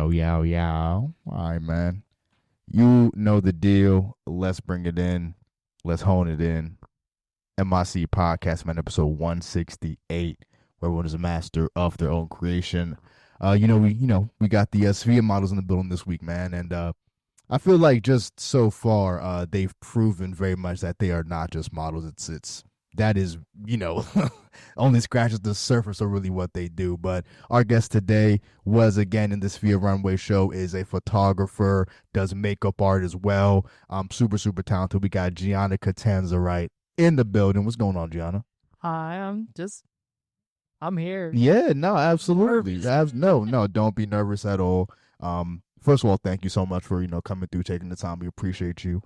Yow, yow, yow. All right, man. You know the deal. Let's bring it in. Let's hone it in. MIC Podcast, man, episode 168, where everyone is a master of their own creation. We got the SVIA models in the building this week, man, and I feel like just so far, they've proven very much that they are not just models. It's that is, only scratches the surface of really what they do. But our guest today was again in this Via Runway show, is a photographer, does makeup art as well. Super, super talented. We got Gianna Catanzarite in the building. What's going on, Gianna? Hi, I'm here. Yeah, no, absolutely. No, don't be nervous at all. First of all, thank you so much for, coming through, taking the time. We appreciate you.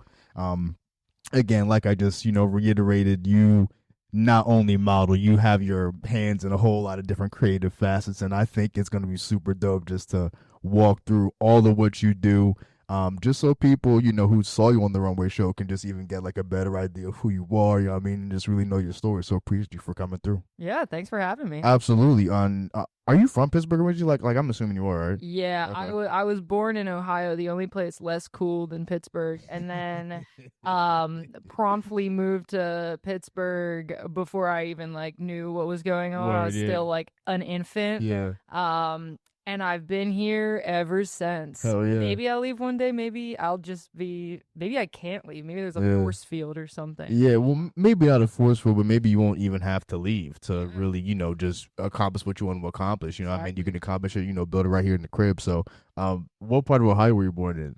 Again, like I just, reiterated, you not only model, you have your hands in a whole lot of different creative facets, and I think it's going to be super dope just to walk through all of what you do, just so people, who saw you on the Runway show can just even get like a better idea of who you are, you know what I mean, and just really know your story. So appreciate you for coming through. Yeah, thanks for having me. Absolutely. Are you from Pittsburgh originally? Like I'm assuming you are, right? Yeah, Okay. I was born in Ohio, the only place less cool than Pittsburgh, and then promptly moved to Pittsburgh before I even like knew what was going on. I Word, was yeah. still like an infant. Yeah. And I've been here ever since. Hell yeah. Maybe I'll leave one day. Maybe I can't leave. Maybe there's a Yeah. force field or something. Yeah, well, maybe not a forceful, but maybe you won't even have to leave to really, just accomplish what you want to accomplish. You know, what I mean, you can accomplish it, build it right here in the crib. So, what part of Ohio were you born in?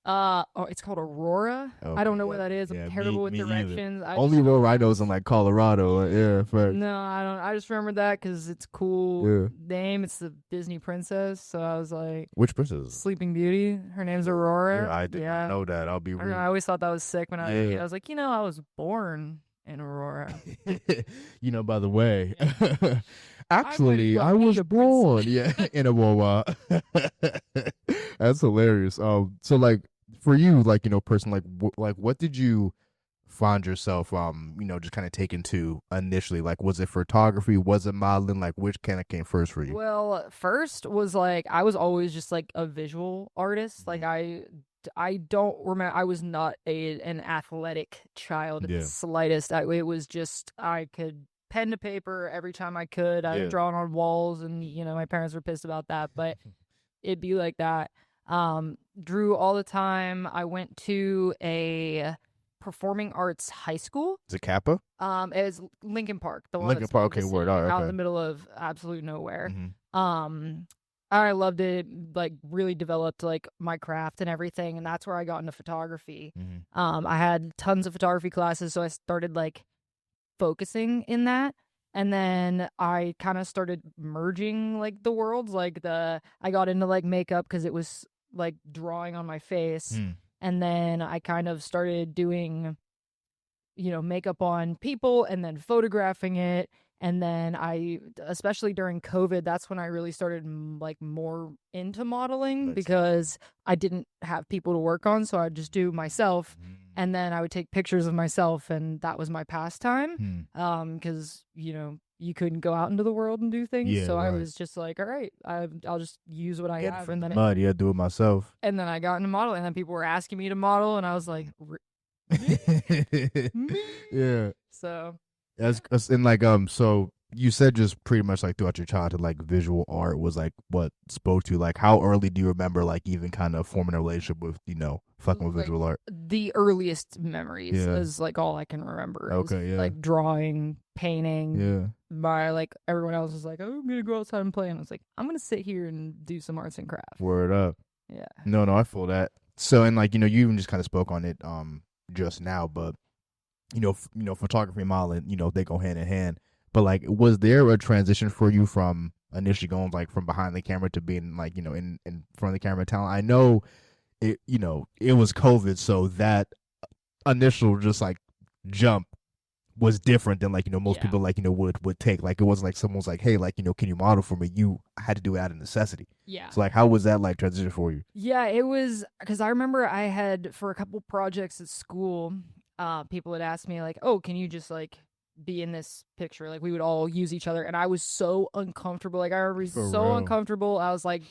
It's called Aurora. Okay, I don't know yeah. where that is. Yeah, I'm terrible with me either. directions. Only Road Rhinos in like Colorado. Yeah, fact. No, I don't. I just remember that because it's cool Yeah. name. It's the Disney princess. So I was like, Which princess? Sleeping Beauty. Her name's Aurora. Yeah, I did not know that. I'll be I don't real. know, I always thought that was sick when I was a kid. Yeah. I was like, I was born in Aurora. By the way, Yeah. actually, I I was was born, in a Wawa. That's hilarious. So like for you, like person, like what did you find yourself, just kind of taken to initially? Like, was it photography? Was it modeling? Like, which kind of came first for you? Well, first was like I was always just like a visual artist. Like I don't remember. I was not an athletic child at Yeah. the slightest. It was just I could pen to paper every time I could. I Yeah. would draw on walls, and my parents were pissed about that, but it'd be like that. Drew all the time. I went to a performing arts high school. Is it Kappa? It was Lincoln Park, the one Lincoln that's Park, in the okay, word, city, all right, out in okay. the middle of absolute nowhere. Mhm. I loved it, like really developed like my craft and everything, and that's where I got into photography. Mhm. I had tons of photography classes, so I started like focusing in that. And then I kind of started merging like the worlds, I got into like makeup because it was like drawing on my face. Mm. And then I kind of started doing makeup on people and then photographing it. And then especially during COVID, that's when I really started like more into modeling, because I didn't have people to work on. So I'd just do myself, and then I would take pictures of myself, and that was my pastime. Because, you couldn't go out into the world and do things. Yeah, so I right. was just like, all right, I'll just use what I have. And then, Mud, yeah, do it myself. and then I got into modeling, and then people were asking me to model, and I was like, Yeah. so And like so you said just pretty much like throughout your childhood, like visual art was like what spoke to you. Like how early do you remember like even kind of forming a relationship with fucking with like, visual art? the earliest memories Yeah. is like all I can remember. Okay, yeah. Like drawing, painting. Yeah. By like everyone else was like, oh, I'm gonna go outside and play, and I was like, I'm gonna sit here and do some arts and crafts. Word up. Yeah. No, I feel that. So and like you even just kind of spoke on it just now, but photography and modeling, they go hand in hand. But like, was there a transition for you from initially going like from behind the camera to being like in front of the camera talent? I know it it was COVID, so that initial just like jump was different than like most people like would take. Like it wasn't like someone's like, hey, like can you model for me? You had to do it out of necessity. Yeah. So like, how was that like transition for you? Yeah, it was because I remember I had for a couple projects at school, people would ask me like, oh, can you just like be in this picture? Like we would all use each other, and I was so uncomfortable. Like I remember For so real. uncomfortable. I was like,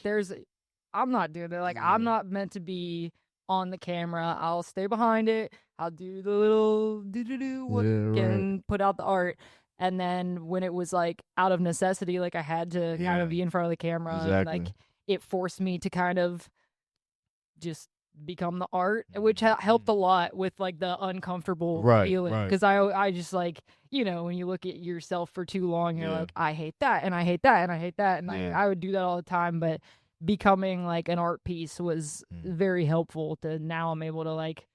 I'm not doing it. Like, I'm not meant to be on the camera. I'll stay behind it. I'll do the little and put out the art. And then when it was like out of necessity, like I had to kind of be in front of the camera. Exactly. Like it forced me to kind of just become the art, which helped a lot with like the uncomfortable feeling. Because I just like, you know, when you look at yourself for too long, you're like, I hate that and I hate that and I hate that. And I would do that all the time. But becoming like an art piece was very helpful to now I'm able to like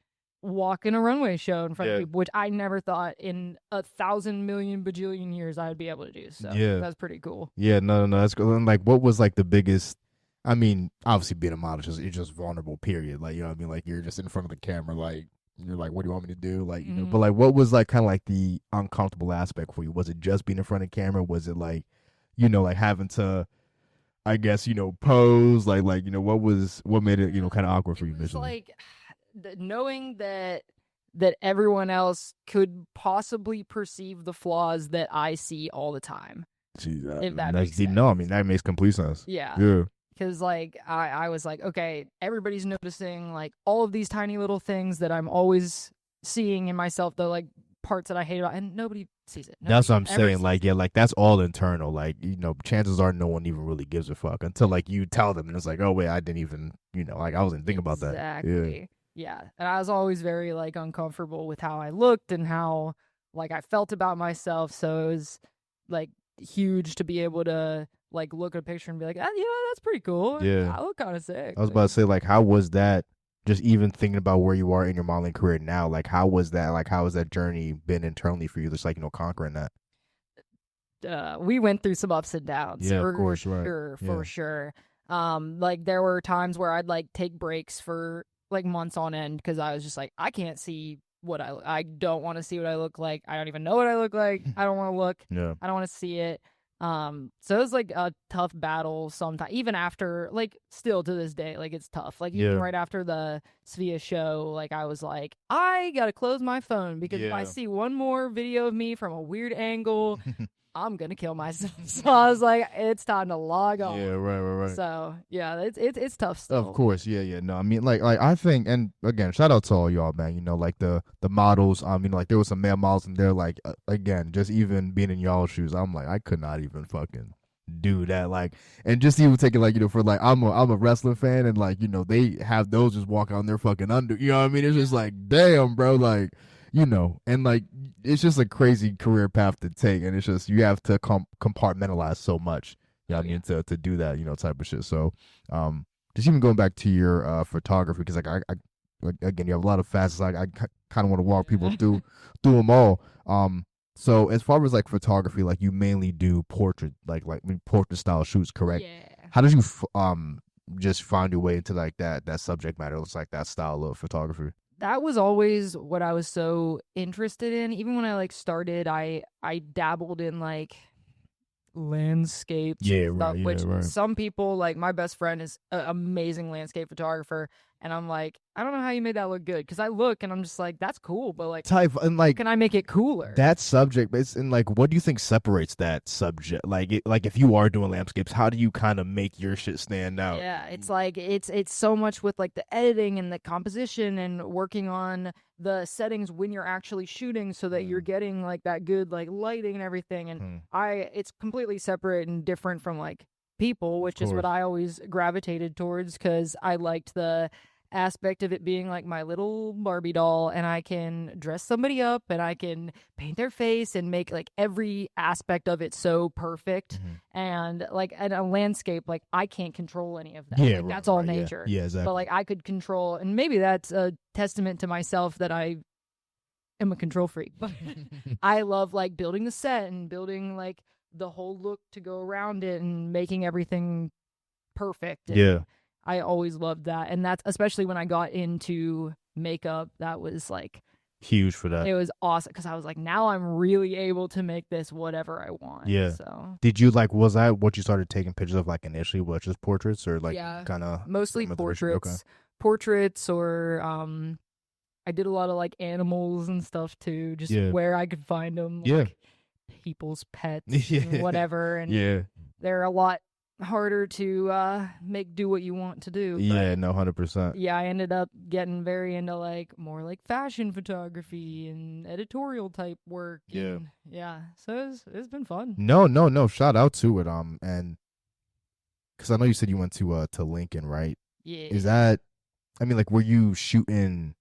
walk in a runway show in front of people, which I never thought in 1,000 million bajillion years I would be able to do. So that's pretty cool. No, that's cool. And like, what was like the biggest? I mean, obviously being a model is just vulnerable. Period. Like, you know what I mean? Like, you're just in front of the camera. Like, you're like, what do you want me to do? Like, you know. But like, what was like kind of like the uncomfortable aspect for you? Was it just being in front of the camera? Was it like, you know, like having to, I guess, you know, pose? Like, you know, what made it, you know, kind of awkward for you? It's like knowing that everyone else could possibly perceive the flaws that I see all the time. Gee, if that makes sense. No, I mean, that makes complete sense. Yeah. Because like I was like, okay, everybody's noticing like all of these tiny little things that I'm always seeing in myself, the like parts that I hate about, and nobody sees it. That's what I'm saying. Like, like that's all internal. Like, you know, chances are no one even really gives a fuck until like you tell them, and it's like, oh wait, I didn't even, you know, like I wasn't thinking about that. Exactly. Yeah. And I was always very like uncomfortable with how I looked and how like I felt about myself. So it was like huge to be able to like look at a picture and be like, you know, that's pretty cool. Yeah. I look kind of sick. I was about to say, like, how was that? Just even thinking about where you are in your modeling career now, like, how was that? Like, how has that journey been internally for you? Just like, you know, conquering that. We went through some ups and downs. Yeah, of course, for sure. Like there were times where I'd like take breaks for like months on end because I was just like, I can't see what I don't want to see what I look like. I don't even know what I look like. I don't want to look. I don't want to see it. So it was like a tough battle sometimes, even after, like, still to this day, like, it's tough. Like, even right after the SVIVIAA show, like, I was like, I gotta close my phone because if I see one more video of me from a weird angle, I'm gonna kill myself. So I was like, it's time to log on. Yeah, right. So yeah, it's tough stuff. Of course, yeah. No, I mean, like I think, and again, shout out to all y'all, man. You know, like the models. I mean, like there was some male models, and they're like, again, just even being in y'all's shoes, I'm like, I could not even fucking do that. Like, and just even taking like, you know, for like, I'm a wrestling fan, and like, you know, they have those just walk on their fucking under. You know what I mean? It's just like, damn, bro, like. You know, and like it's just a crazy career path to take, and it's just you have to compartmentalize so much. You know what I mean, to do that, you know, type of shit. So, just even going back to your photography, because like I again, you have a lot of facets. I kind of want to walk people through them all. So as far as like photography, like you mainly do portrait, like portrait style shoots, correct? Yeah. How did you just find your way into like that subject matter? It's like that style of photography. That was always what I was so interested in. Even when I like started, I dabbled in like landscape stuff, which some people, like my best friend is an amazing landscape photographer, and I'm like, I don't know how you made that look good, because I look and I'm just like, that's cool, but like and like, can I make it cooler? That subject, and like, what do you think separates that subject? Like if you are doing landscapes, how do you kind of make your shit stand out? Yeah, it's like it's so much with like the editing and the composition and working on the settings when you're actually shooting, so that you're getting like that good like lighting and everything. And it's completely separate and different from like people, which is what I always gravitated towards, because I liked the aspect of it being like my little Barbie doll, and I can dress somebody up and I can paint their face and make like every aspect of it so perfect. And like in a landscape, like I can't control any of that. Like, that's all nature. Yeah, exactly. But like I could control, and maybe that's a testament to myself that I am a control freak. But I love like building the set and building like the whole look to go around it and making everything perfect. And I always loved that. And that's especially when I got into makeup, that was like huge for that. It was awesome, because I was like, now I'm really able to make this whatever I want. Yeah. So did you like, was that what you started taking pictures of like initially? Was just portraits, or like kind of mostly portraits? Portraits, or I did a lot of like animals and stuff too, just where I could find them. Like, people's pets and whatever. And they're a lot harder to make do what you want to do. Yeah, But no, 100%. yeah, I ended up getting very into like more like fashion photography and editorial type work. Yeah. And yeah, so it's been fun. No. Shout out to it. And because I know you said you went to Lincoln, right? Yeah. Is that? I mean, like, were you shooting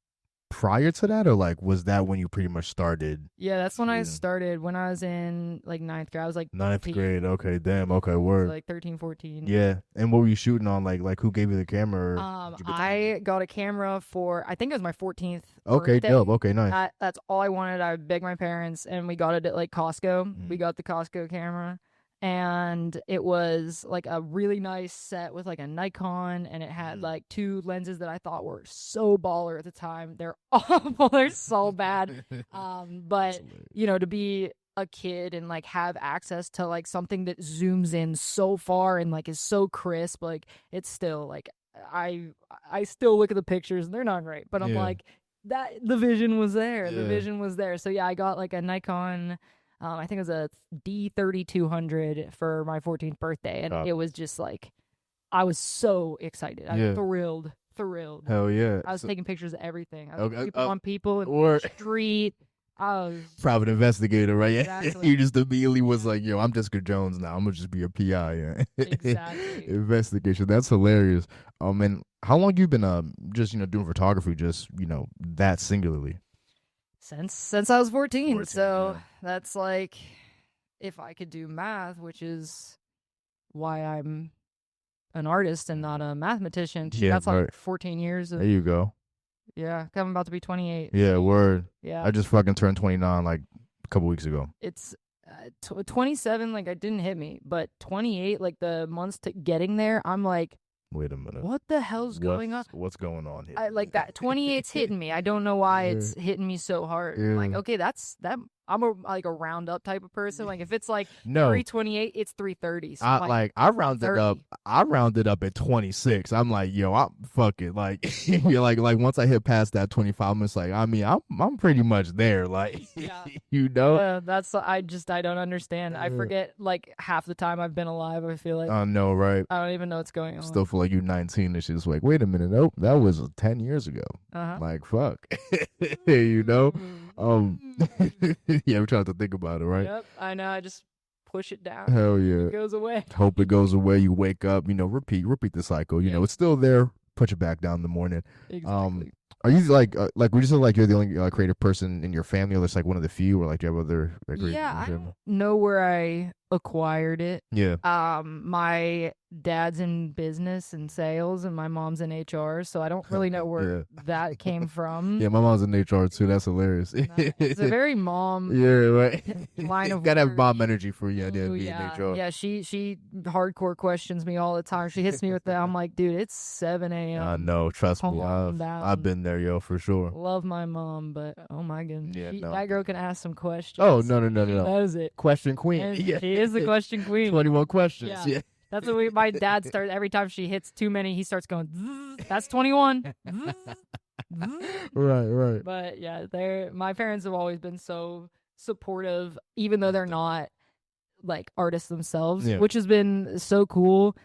prior to that, or like was that when you pretty much started? Yeah, that's when I shooting? started. When I was in like ninth grade, I was like Ninth 14. grade. Okay, damn. Okay, I was word. like 13, 14. Yeah. And what were you shooting on? Like who gave you the camera? Or did you get the camera? I got a camera for I think it was my 14th Okay, birthday. dope. Okay, nice. That's all I wanted. I begged my parents, and we got it at like Costco. Mhm. We got the Costco camera, and it was like a really nice set with like a Nikon, and it had like 2 lenses that I thought were so baller at the time. They're awful. They're so bad. But you know, to be a kid and like have access to like something that zooms in so far and like is so crisp, like it's still like I still look at the pictures and they're not great, but I'm Yeah. like that the vision was there. The Yeah. vision was there. So yeah, I got like a Nikon. I think it was a D3200 for my 14th birthday, and Copy. it was just like I was so excited. I was Yeah. thrilled. Hell yeah. I was So- taking pictures of everything. I was Okay, people on people in or- the street. I was private investigator, right? Yeah. Exactly. You just immediately was like, yo, I'm Jessica Jones now. I'm gonna just be a PI. Yeah. Exactly. Investigation. That's hilarious. And how long you been just doing photography? Just that singularly. since I was 14. 14, So yeah. that's like if I could do math, which is why I'm an artist and not a mathematician. Yeah, That's like right. 14 years of There you go. yeah. I'm about to be 28. Yeah, word. Yeah. I just fucking turned 29 like a couple weeks ago. It's 27. Like it didn't hit me, but 28. Like the months to getting there, I'm like, Wait a minute. what the hell's going on? What's going on here? I like that 28's hitting me. I don't know why it's hitting me so hard. I'm like, Yeah. okay, that's that. I'm a round up type of person. Like if it's like No. 328, it's 330. So I rounded 30. up. I rounded up at 26. I'm like, yo, I'm fucking like, you're like once I hit past that 25, I'm just like, I mean, I'm pretty much there. Like, Yeah. That's I don't understand. I Yeah. forget like half the time I've been alive. I feel like I know, right? I don't even know what's going on. Still feel like you're 19 and shit's like, wait a minute, nope, that was 10 years ago. Uh-huh. Like, fuck, Yeah, I'm trying to think about it, right? Yep, I know. I just push it down. Hell yeah. It goes away. Hope it goes away. You wake up, repeat the cycle. You know, it's still there. Put it back down in the morning. Exactly. Are you like would you say like you're the only creative person in your family, or it's like one of the few, or like do you have other? Like, Yeah, I don't know where I acquired it. Yeah. My dad's in business and sales, and my mom's in HR, so I don't really know where that came from. Yeah, my mom's in HR too. That's hilarious. It's a very mom. Yeah, right. Line of gotta have work. mom energy for you. Ooh, Being yeah, HR. yeah. She hardcore questions me all the time. She hits me with that. I'm like, dude, it's 7 a.m. I know. Trust me. Calm I've down. been there, yo, for sure. Love my mom, but oh my goodness, Yeah, no. that girl can ask some questions. Oh no. That is it. Question queen. And Yeah. she is the question queen. 21 questions. Yeah. Yeah. That's what my dad starts every time she hits too many. He starts going. Zzz, that's 21. Zzz, zzz. Right. But yeah, my parents have always been so supportive, even though they're not like artists themselves, which has been so cool.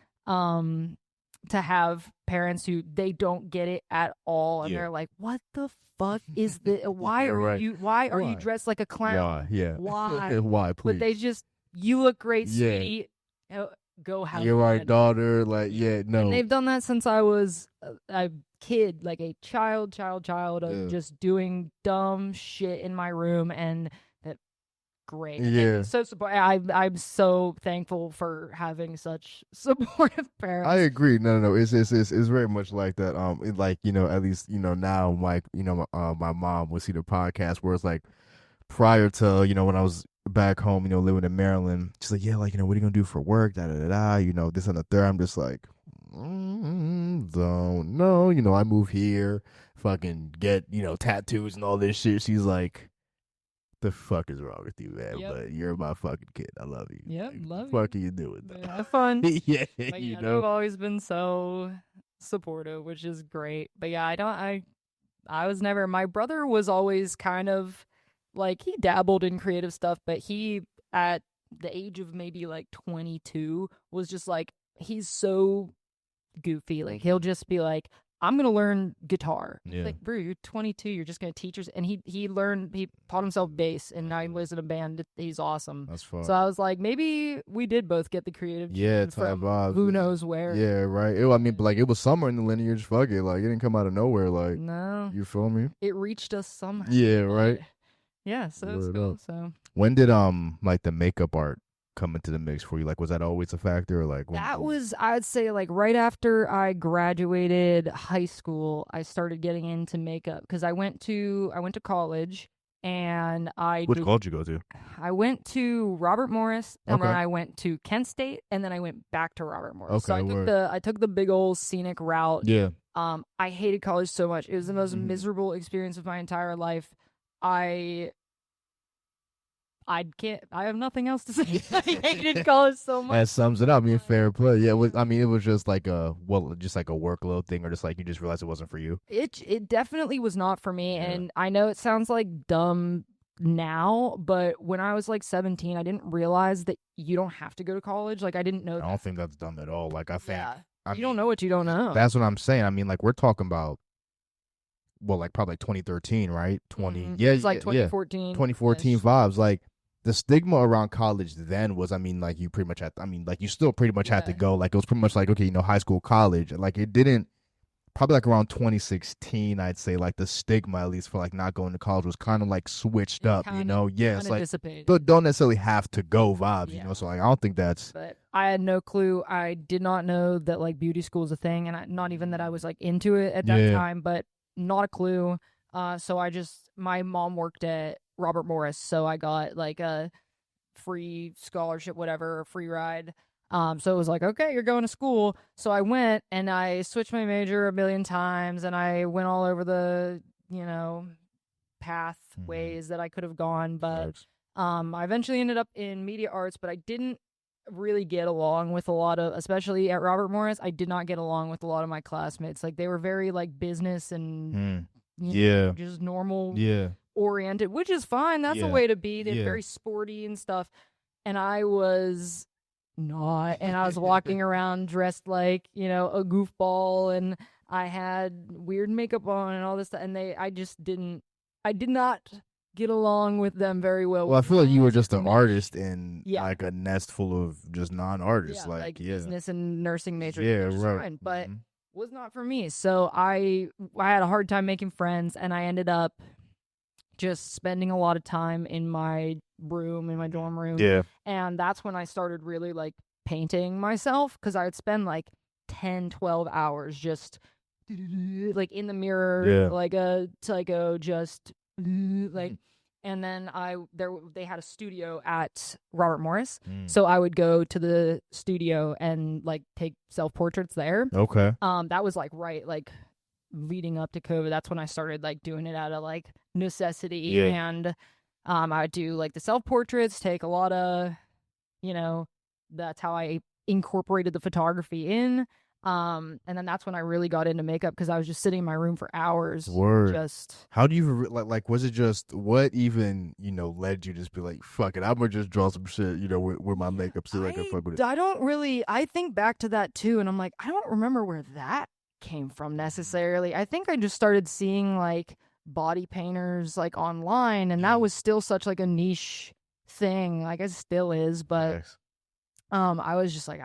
To have parents who they don't get it at all, and they're like, "What the fuck is this? Why are you? Why are you dressed like a clown? Yeah. Why? Why? Please. But they just, you look great, sweetie. Go have You're our fun." daughter. Like, no. And they've done that since I was a kid, like a child of just doing dumb shit in my room, and that great. Yeah. And so I'm so thankful for having such supportive parents. I agree. No. It's very much like that. Like at least now, like my mom would see the podcast where it's like prior to when I was back home, living in Maryland, she's like, yeah, like what are you gonna do for work? Da da da da. This and the third. I'm just like, don't know. I move here, fucking get tattoos and all this shit. She's like, the fuck is wrong with you, man? Yep. But you're my fucking kid. I love you. Yep, like, love the fuck are you doing? But have fun. Yeah, But they've always been so supportive, which is great. But yeah, I was never. My brother was always kind of like, he dabbled in creative stuff, but he at the age of maybe like 22 was just like, he's so goofy. Like he'll just be like, I'm gonna learn guitar. Yeah. Like, bro, you're 22. You're just gonna teach us. And he taught himself bass, and now he plays in a band. He's awesome. That's fun. So I was like, maybe we did both get the creative Yeah, gene from who knows where. Yeah, right. I mean, but like it was somewhere in the lineage. Fuck it, like it didn't come out of nowhere. Like, No, you feel me? it reached us somehow. Yeah, right. Yeah, so it's Word cool. up. So When did like the makeup art come into the mix for you? Like, was that always a factor? Or like that was, I'd say, like right after I graduated high school, I started getting into makeup because I went to college, and Which college did you go to? I went to Robert Morris, and Okay. then I went to Kent State, and then I went back to Robert Morris. So Okay, I took the big old scenic route. Yeah. I hated college so much. It was the most Mhm. miserable experience of my entire life. I have nothing else to say. I hated college so much. That sums it up. I mean, fair play. Yeah, it was just like just like a workload thing, or just like you just realized it wasn't for you. It definitely was not for me, Yeah. and I know it sounds like dumb now, but when I was like 17, I didn't realize that you don't have to go to college. Like I didn't know. I don't think that's dumb at all. Like I think you don't know what you don't know. That's what I'm saying. I mean, like we're talking about, well, like probably like 2013, right? 20, yeah, it's like 2014. 2014 vibes. Like the stigma around college then was, I mean, like you pretty much had, like you still pretty much had to go. Like it was pretty much like, okay, high school, college. Like it didn't, probably like around 2016, I'd say like the stigma, at least for like not going to college, was kind of like switched up, Yeah, it's like, dissipated. Don't necessarily have to go vibes, So like, I don't think that's. But I had no clue. I did not know that like beauty school is a thing, and not even that I was like into it at that time, but not a clue. So my mom worked at Robert Morris, so I got like a free scholarship, whatever, a free ride. So it was like, okay, you're going to school. So I went, and I switched my major a million times, and I went all over the, pathways that I could have gone. But I eventually ended up in media arts, but I didn't really get along with a lot of, especially at Robert Morris, I did not get along with a lot of my classmates. Like they were very like business and just normal oriented, which is fine. That's a way to be. They're very sporty and stuff. And I was not, and I was walking around dressed like, a goofball, and I had weird makeup on and all this stuff, and I did not get along with them very well. Well, I feel like you were just an artist in like a nest full of just non-artists, like business and nursing major. Right. Fine, but was not for me. So I had a hard time making friends, and I ended up just spending a lot of time in my room, in my dorm room. Yeah. And that's when I started really like painting myself, because I would spend like 10, 12 hours just like in the mirror, like a psycho, just like. And then they had a studio at Robert Morris, so I would go to the studio and like take self-portraits there. Okay. That was like leading up to COVID. That's when I started like doing it out of like necessity, and I'd do like the self-portraits, take a lot of, that's how I incorporated the photography in. And then that's when I really got into makeup, because I was just sitting in my room for hours. Just how do you like? Was it just what even led you to just be like, fuck it, I'm gonna just draw some shit, with my makeup, so I can fuck with it. I don't really. I think back to that too, and I'm like, I don't remember where that came from necessarily. I think I just started seeing like body painters like online, and that was still such like a niche thing. Like it still is, but I was just like,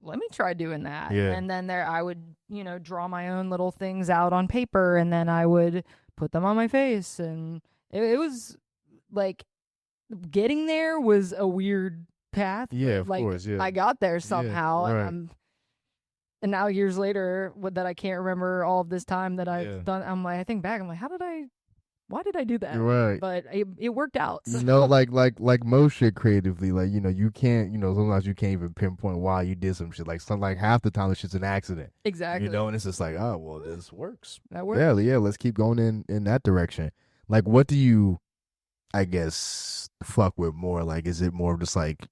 let me try doing that. And then I would, draw my own little things out on paper, and then I would put them on my face. And it was like getting there was a weird path. Yeah, of course. Yeah. I got there somehow. Right. And now years later, that I can't remember all of this time that I've done, I'm like, I think back, I'm like, why did I do that? Right. But it worked out. So. Like most shit creatively, like, you can't, sometimes you can't even pinpoint why you did some shit. Like half the time it's just an accident. Exactly. And it's just like, oh, well, this works. That works. Yeah, let's keep going in that direction. Like, what do you, I guess, fuck with more? Like, is it more just like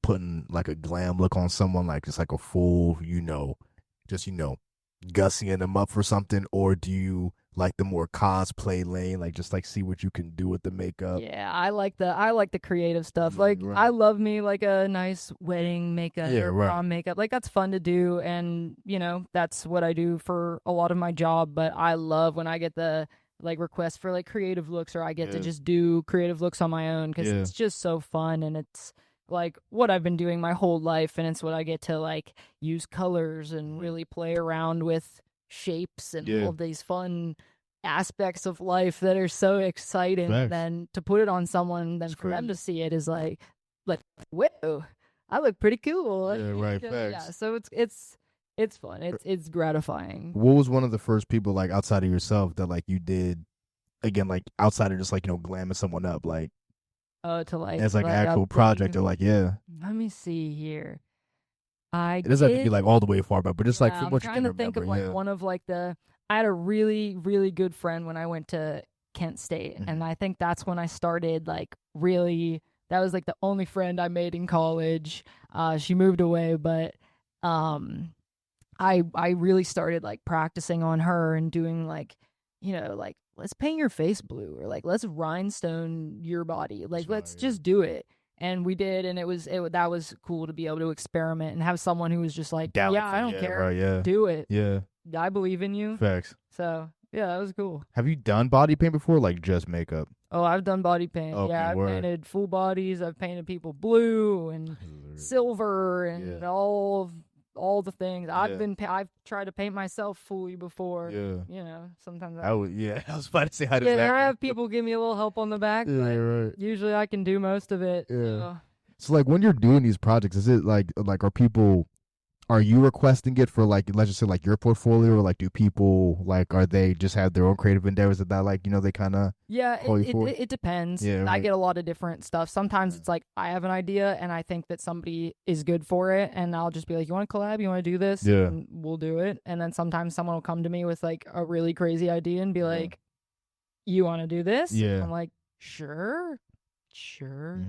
putting like a glam look on someone, like just like a full, just, gussying them up for something? Or do you like the more cosplay lane, like just like see what you can do with the makeup. Yeah, I like the creative stuff. Like Right. I love me like a nice wedding makeup Yeah, or right. prom makeup. Like that's fun to do, and that's what I do for a lot of my job. But I love when I get the like requests for like creative looks, or I get to Yeah. just do creative looks on my own because Yeah. it's just so fun, and it's like what I've been doing my whole life, and it's what I get to like use colors and really play around with shapes and Yeah. all of these fun aspects of life that are so exciting. Facts. Then to put it on someone, then It's for them crazy. to see it is like whoa, I look pretty cool. Yeah, right. Yeah, Facts. so it's fun. It's gratifying. What was one of the first people like outside of yourself that like you did again, like outside of just like glamming someone up, like To like as like an actual update project you. or like yeah, Let me see here. I it doesn't have to be did. like all the way far back, but just like Yeah, from I'm what you trying can to think remember. of like Yeah. one of like the. I had a really really good friend when I went to Kent State, Mhm. and I think that's when I started like really. That was like the only friend I made in college. She moved away, but um, I really started like practicing on her and doing like like let's paint your face blue or like let's rhinestone your body, like let's Yeah. just do it. And we did, and that was cool to be able to experiment and have someone who was just like, Down yeah, for I don't yeah, care, right, yeah. do it, Yeah. I believe in you. Facts. So yeah, that was cool. Have you done body paint before, like just makeup? Oh, I've done body paint. Okay, Yeah, I've word. painted full bodies. I've painted people blue and silver and Yeah. all the things. Yeah. I've tried to paint myself fully before. Yeah. Sometimes I was I was about to say how does yeah, that I go? have people give me a little help on the back, Yeah, but right. usually I can do most of it. Yeah. So like when you're doing these projects, is it like are you requesting it for like let's just say like your portfolio, or like do people like are they just have their own creative endeavors that like they kind of Yeah, call you for? it depends. Yeah, I right. get a lot of different stuff. Sometimes it's like I have an idea and I think that somebody is good for it, and I'll just be like, "You want to collab? You want to do this?" Yeah. And we'll do it. And then sometimes someone will come to me with like a really crazy idea and be like, "You want to do this?" Yeah. I'm like, "Sure, sure."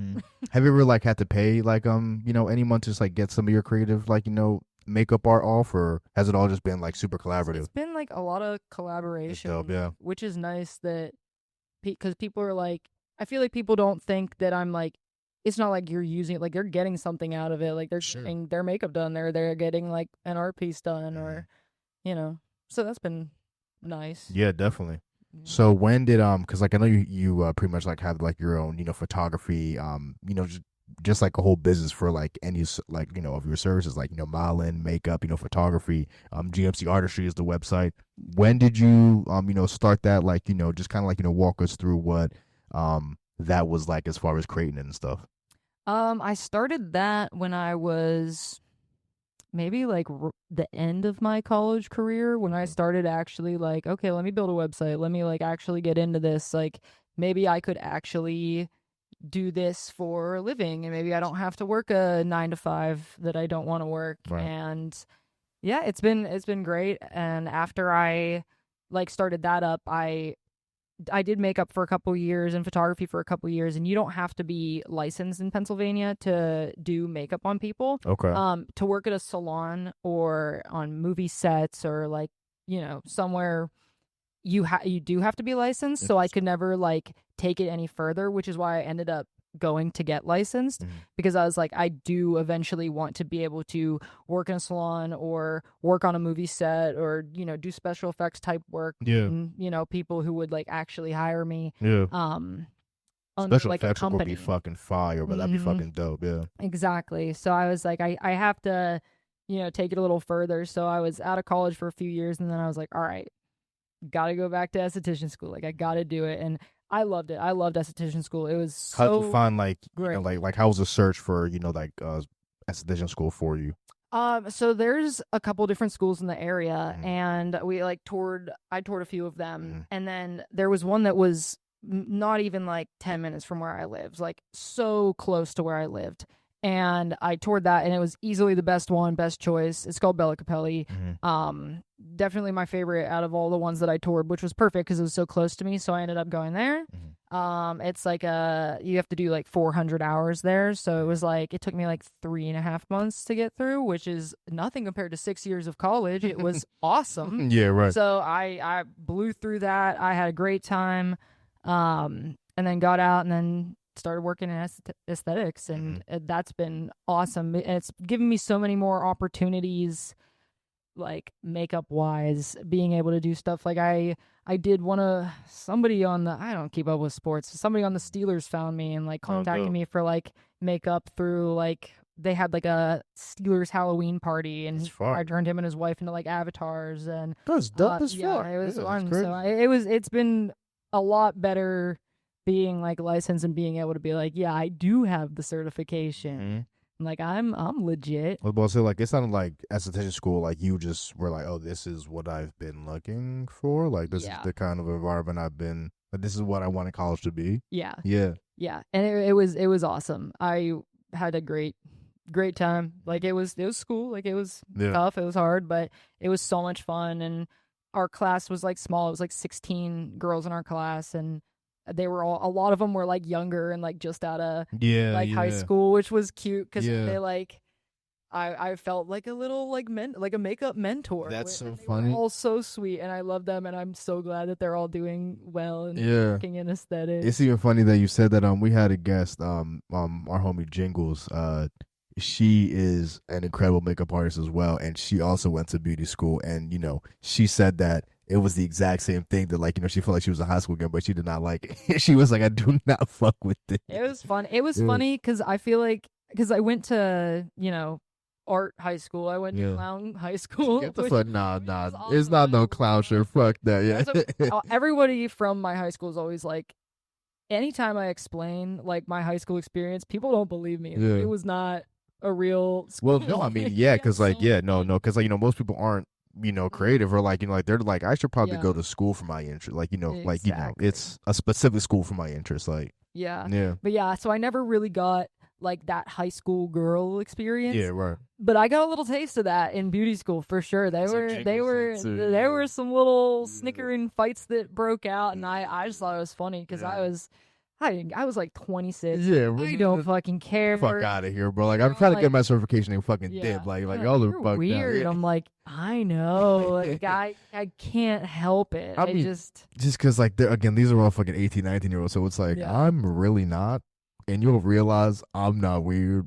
Have you ever like had to pay like anyone to just like get some of your creative like makeup art off, or has it all just been like super collaborative? It's been like a lot of collaboration, dope, yeah. which is nice that because people are like, I feel like people don't think that I'm like, it's not like you're using it, like they're getting something out of it, like they're getting their makeup done, they're getting like an art piece done, or so that's been nice. Yeah, definitely. So when did because like I know you pretty much like have like your own photography just like a whole business for like any like of your services, like modeling, makeup, photography. GMC Artistry is the website. When did you start that, like just kind of like walk us through what that was like as far as creating it and stuff? I started that when I was maybe like the end of my college career, when I started actually like, okay, let me build a website, let me like actually get into this, like maybe I could actually do this for a living, and maybe I don't have to work a 9 to 5 that I don't want to work. Right. And yeah, it's been great. And after I like started that up, I did makeup for a couple years and photography for a couple years, and you don't have to be licensed in Pennsylvania to do makeup on people. Okay. To work at a salon or on movie sets or like somewhere, you do have to be licensed. So I could never like take it any further, which is why I ended up going to get licensed, because I was like, I do eventually want to be able to work in a salon or work on a movie set or do special effects type work. Yeah. And, people who would like actually hire me. Yeah. Under Special like a effects would be company. fucking fire, but that'd be fucking dope. Yeah. Exactly. So I was like, I have to take it a little further. So I was out of college for a few years, and then I was like, all right, gotta go back to esthetician school. Like I gotta do it. And I loved it. I loved esthetician school. It was so How'd you find like great. like how was the search for like esthetician school for you? So there's a couple different schools in the area, and we like I toured a few of them, and then there was one that was not even like 10 minutes from where I lived, like so close to where I lived. And I toured that, and it was easily the best choice. It's called Bella Capelli. Definitely my favorite out of all the ones that I toured, which was perfect because it was so close to me. So I ended up going there. It's like you have to do like 400 hours there. So it was like, it took me like 3.5 months to get through, which is nothing compared to 6 years of college. It was awesome. Yeah, right. So I blew through that. I had a great time. And then got out and then started working in aesthetics. And that's been awesome. It's given me so many more opportunities, like makeup wise, being able to do stuff like I did somebody on the, I don't keep up with sports, somebody on the Steelers found me and like contacted me for like makeup through like, they had like a Steelers Halloween party and I turned him and his wife into like avatars. And That's dope as yeah, fuck. it was Yeah, fun. that's So it's been a lot better being like licensed and being able to be like, yeah, I do have the certification. Like I'm legit. I was about to say, like, it sounded like esthetician school, like you just were like, oh, this is what I've been looking for. Like, this is the kind of environment like, this is what I wanted college to be. Yeah. Yeah. Yeah. And it was awesome. I had a great time. Like it was school. Like it was tough. It was hard, but it was so much fun. And our class was like small. It was like 16 girls in our class, and they were a lot of them were like younger and like just out of high school, which was cute because they like, I felt like a little like like a makeup mentor. That's so they funny. were all so sweet, and I love them, and I'm so glad that they're all doing well and working in aesthetics. It's even funny that you said that. We had a guest, our homie Jingles. She is an incredible makeup artist as well, and she also went to beauty school. And she said that it was the exact same thing, that like she felt like she was a high school girl, but she did not like it. She was like, I do not fuck with this. It was fun. It was funny because I feel like, because I went to art high school. I went to clown high school. Get the fuck, nah. Awesome. It's not no clown shit. Fuck that. Yeah. Everybody from my high school is always like, anytime I explain like my high school experience, people don't believe me. It was not a real school. Well, no, I mean, yeah, because like, because like most people aren't creative, or like like they're like, I should probably go to school for my interest, like Exactly. it's a specific school for my interest, like but yeah, so I never really got like that high school girl experience. Yeah, right. But I got a little taste of that in beauty school for sure. There were some little snickering fights that broke out, and I just thought it was funny because I was like 26. Yeah, I don't fucking care. Fuck out of here, bro. Like, I'm trying to get my certification and fucking dip. Like y'all are fucked weird. up. I'm like, I know. Like, I can't help it. I mean, just because like again, these are all fucking 18, 19-year-olds. So it's like, I'm really not, and you'll realize I'm not weird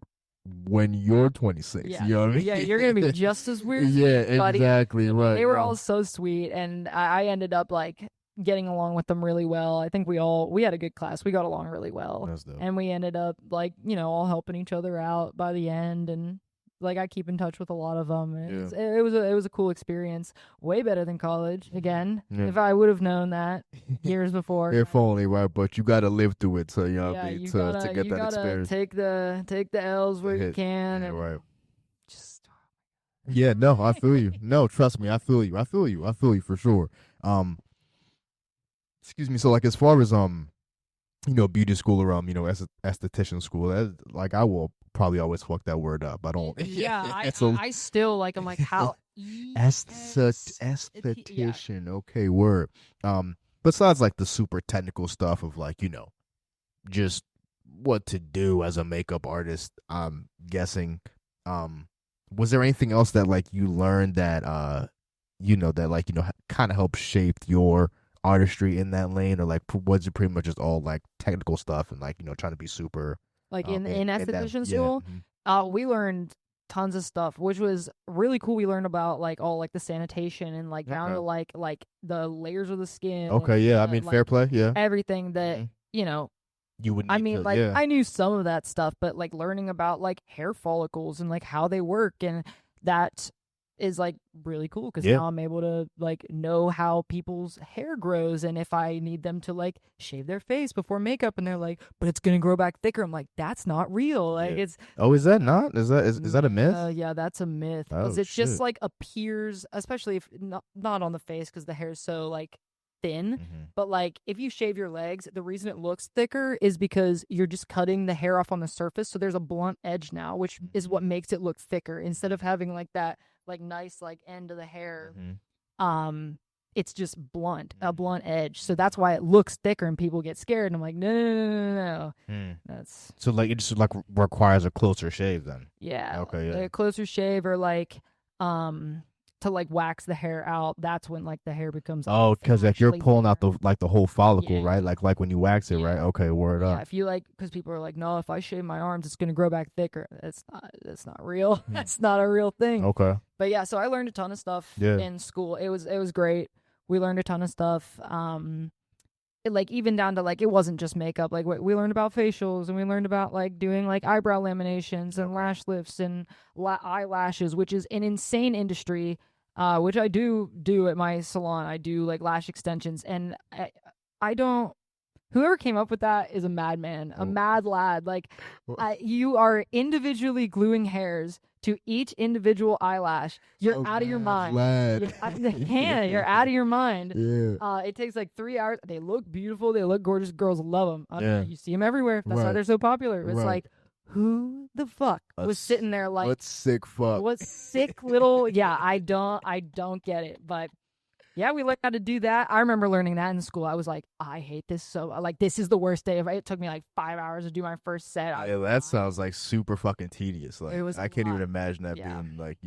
when you're 26. Yeah. You know what I mean? Yeah, you're gonna be just as weird. Yeah, buddy. Exactly. Right. They were all so sweet, and I ended up like getting along with them really well. I think we had a good class. We got along really well. That's dope. And we ended up like, all helping each other out by the end, and like I keep in touch with a lot of them. It was a cool experience. Way better than college. Again, if I would have known that years before. If only, right? But you got to live through it, so to get that experience. Take the L's where you can. And right. No, I feel you. No, trust me, I feel you. I feel you for sure. Excuse me. So like, as far as beauty school or esthetician school, that, like, I will probably always fuck that word up. I don't. I still like. I'm like, how esthetician. Okay, word. Besides like the super technical stuff of like just what to do as a makeup artist, I'm guessing. Was there anything else that like you learned that kind of helped shape your artistry in that lane, or like was it pretty much just all like technical stuff and like trying to be super like in esthetician school? We learned tons of stuff, which was really cool. We learned about like all like the sanitation and like down to like the layers of the skin. Okay, I mean, fair play. Yeah, everything that you would. I mean, I knew some of that stuff, but like learning about like hair follicles and like how they work, and that is like really cool because now I'm able to like know how people's hair grows, and if I need them to like shave their face before makeup, and they're like, but it's gonna grow back thicker. I'm like, that's not real. Like it's is that not? Is that a myth? Yeah, that's a myth because it just like appears, especially if not on the face because the hair is so like thin. But like if you shave your legs, the reason it looks thicker is because you're just cutting the hair off on the surface, so there's a blunt edge now, which is what makes it look thicker instead of having like that like nice like end of the hair. it's just a blunt edge. So that's why it looks thicker and people get scared. And I'm like, no. That's So like it just like requires a closer shave then. yeah. Okay, yeah. A closer shave or like to like wax the hair out. That's when like the hair becomes like, Oh, because if you're actually pulling out thinner. the whole follicle, Yeah. right? Like when you wax it, right? Yeah. Okay, word Yeah, up. if you like, because people are like, no, if I shave my arms, it's gonna grow back thicker. That's not real. That's not a real thing. Okay. But yeah, so I learned a ton of stuff Yeah. in school. It was great. We learned a ton of stuff. Like even down to like it wasn't just makeup. Like we learned about facials and we learned about like doing like eyebrow laminations and lash lifts and eyelashes, which is an insane industry. Which I do at my salon. I do like lash extensions, and I don't. Whoever came up with that is a madman, a mad lad. Like, you are individually gluing hairs to each individual eyelash. You're out of your mind. You're out of your mind. Yeah. It takes like 3 hours. They look beautiful. They look gorgeous. Girls love them. Yeah. You see them everywhere. That's why Right. they're so popular. It's Right. like, who the fuck was sitting there like, What sick fuck? what sick little? Yeah, I don't get it. But yeah, we learned how to do that. I remember learning that in school. I was like, I hate this so. Like, this is the worst day. It took me like 5 hours to do my first set. Yeah, that sounds like super fucking tedious. Like, It was I a can't even lot. imagine that Yeah. being like,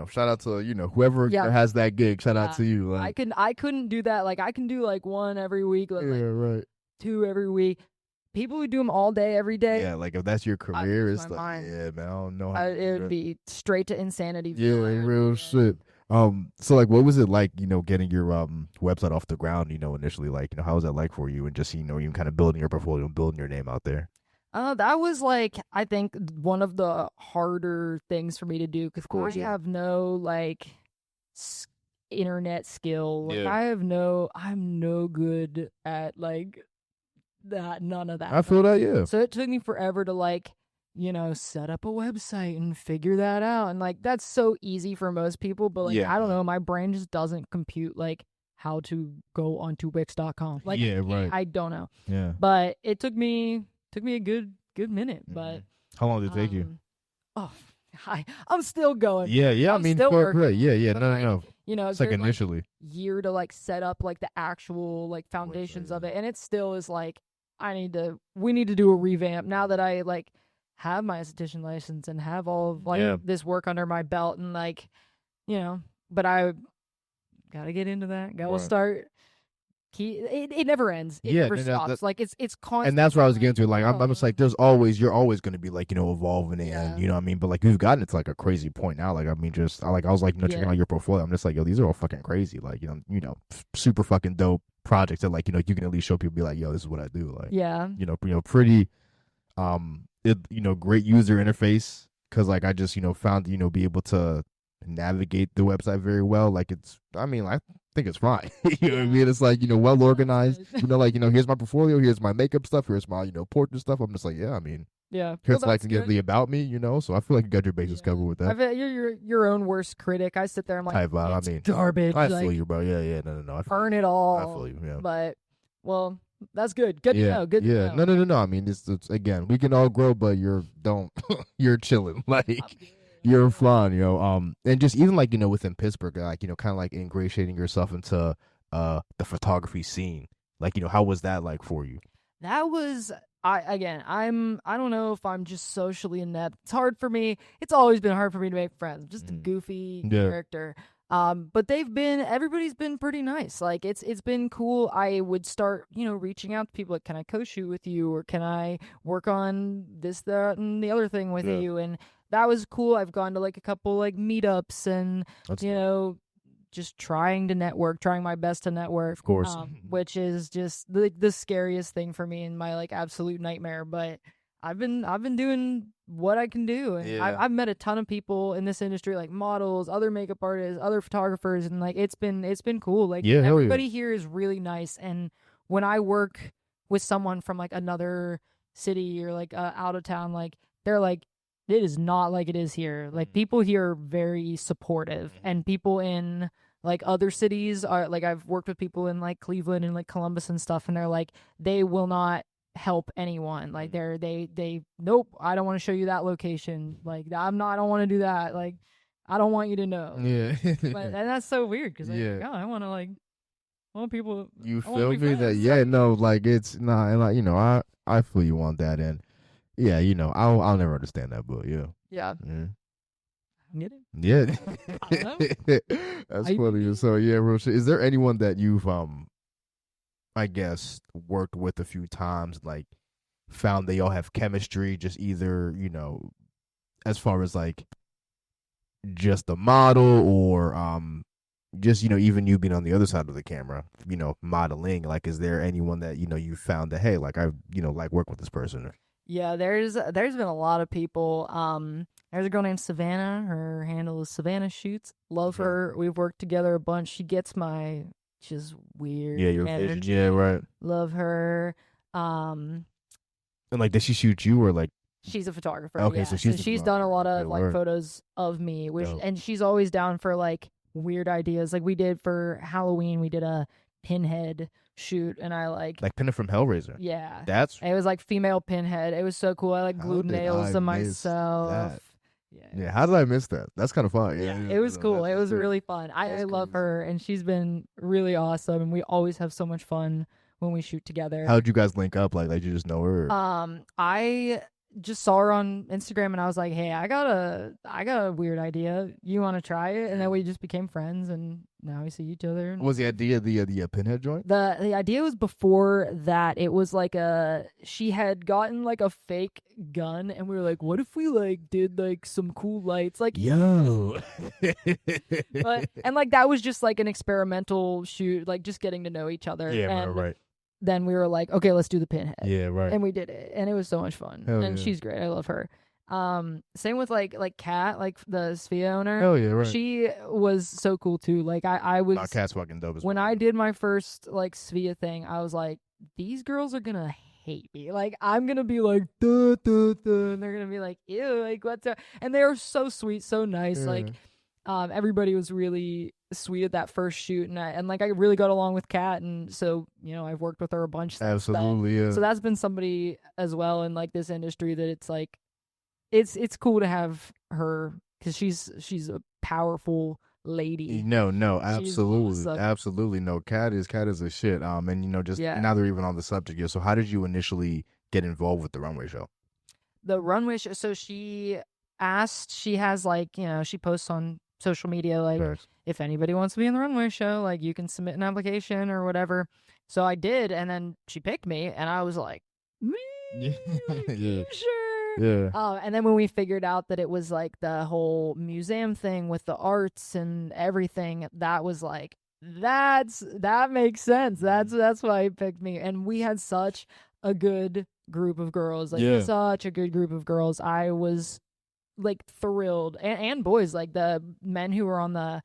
shout out to, whoever Yeah. has that gig. Shout out to you. Like, I couldn't do that. Like, I can do like one every week, like right. 2 every week. People who do them all day, every day, Yeah, like if that's your career, lose it's my like, mind. yeah, man, I don't know how. it would be straight to insanity. Yeah, from real there. shit. So like, what was it like, getting your website off the ground, initially, like, how was that like for you, and just, even kind of building your portfolio, building your name out there? That was like, I think one of the harder things for me to do because I have no like internet skill. Like, Yeah. I'm no good at like that, none of that. I feel that, yeah. So it took me forever to like, set up a website and figure that out. And like, that's so easy for most people, but like, Yeah. I don't know, my brain just doesn't compute like how to go onto Wix.com. Like, Yeah, right. I don't know. Yeah. But it took me a good minute. But How long did it take you? Oh, I'm still going. Yeah, I I'm mean, still working right. Yeah, but, no, like, no. It's Like been, initially. year to like set up like the actual like foundations of it, and it still is like we need to do a revamp now that I like have my esthetician license and have all of like this work under my belt, and like but I gotta get into that. Gotta start. It never ends. It never stops. Like it's constant. And that's what I was getting to. Like I'm just like, you're always going to be like, evolving it, and you know what I mean. But like you've gotten it to like a crazy point now. Like I mean, I was like, checking out your portfolio. I'm just like, yo, these are all fucking crazy. Like super fucking dope projects that like you can at least show people, be like, yo, this is what I do. Like pretty great user interface, because like I just found be able to navigate the website very well. Like I think it's fine. You know what I mean? It's like, well organized. Here's my portfolio, here's my makeup stuff, here's my, portrait stuff. I'm just like, yeah, I mean, here's like to get the about me, so I feel like you got your bases covered with that. You're your own worst critic. I sit there, I'm like, it's garbage. I like, feel you, bro. Yeah, no. Earn it all. I feel you, yeah. But, well, that's good. Good to know. Good to know. No. I mean, it's again, we can all grow, but you're chilling. Like, you're fun, and just even like, within Pittsburgh, like, kind of like ingratiating yourself into the photography scene. Like, how was that like for you? That was, I don't know if I'm just socially inept. It's hard for me. It's always been hard for me to make friends. I'm just a goofy character. But everybody's been pretty nice. Like it's been cool. I would start, reaching out to people like, can I co-shoot with you, or can I work on this, that, and the other thing with you? And that was cool. I've gone to like a couple like meetups and just trying to network, trying my best to network. Of course. Which is just the scariest thing for me and my like absolute nightmare. But I've been doing what I can do, and I've met a ton of people in this industry, like models, other makeup artists, other photographers, and like it's been cool. Like everybody here is really nice, and when I work with someone from like another city or like out of town, like they're like, it is not like it is here. Like people here are very supportive, and people in like other cities are like, I've worked with people in like Cleveland and like Columbus and stuff, and they're like, they will not help anyone. Like they nope, I don't want to show you that location. Like I don't want to do that. Like I don't want you to know. Yeah. And that's so weird because I want to like want people. You I wanna feel be me? That friends. yeah, no, like it's nah, and like I feel you on that, and yeah, I'll never understand that, but yeah, Yeah. yeah. Get it? Yeah, I don't know. that's funny. IBD? So yeah, real shit. Is there anyone that you've I guess worked with a few times, like found they all have chemistry, just either as far as like just the model or just even you being on the other side of the camera, modeling. Like, is there anyone that you found that hey, like I like work with this person? Yeah, there's been a lot of people. There's a girl named Savannah. Her handle is Savannah Shoots. Love her. We've worked together a bunch. She gets my just weird Yeah, your vision. energy. Yeah, right. Love her. Um, And like, does she shoot you or like? she's a photographer. Okay, Yeah, so so she's the she's done a lot photographer. of Okay, like word. photos of me, which Dope. and she's always down for like weird ideas. Like we did for Halloween, we did a pinhead shoot, and I like Pinhead from Hellraiser. yeah, That's it was like female pinhead. It was so cool. I like How glued did nails I to miss myself. that? Yeah. Yeah, how did I miss that? That's kind of fun. Yeah, It was cool. that's It was sick. really fun. I That's love crazy. her, and she's been really awesome. And we always have so much fun when we shoot together. How'd you guys link up? Like you just know her? I just saw her on Instagram, and I was like, "Hey, I got a weird idea. You want to try it?" And then we just became friends, and now we see each other. And Was the idea the pinhead joint? the idea was before that. It was like she had gotten like a fake gun, and we were like, what if we like did like some cool lights, like Yo. and like that was just like an experimental shoot, like just getting to know each other. Yeah, and right. then we were like, okay, let's do the pinhead. Yeah, right. And we did it, and it was so much fun. Hell and yeah. she's great. I love her. Same with like Kat, like the SVIA owner. Hell yeah, right. She was so cool too. Like I was Nah, Cat's fucking dope as when well. I did my first like SVIA thing, I was like, these girls are gonna hate me. Like I'm gonna be like duh, duh, duh, and they're gonna be like, ew, like what's up? And they were so sweet, so nice. Yeah. Like everybody was really sweet at that first shoot, and I really got along with Kat, and so I've worked with her a bunch since then. Absolutely, yeah. So that's been somebody as well in like this industry that it's like it's cool to have her because she's a powerful lady. No, She's absolutely, awesome. absolutely. No, Cat is a shit. And just Yeah. now they're even on the subject here. So how did you initially get involved with the runway show? The runway show. So she asked. She has like she posts on social media like First. if anybody wants to be in the runway show, like you can submit an application or whatever. So I did, and then she picked me, and I was like, Yeah. you sure? Yeah. And then when we figured out that it was like the whole museum thing with the arts and everything, that was like that makes sense. That's why he picked me. And we had such a good group of girls, like Yeah. such a good group of girls. I was like thrilled, and boys, like the men who were on the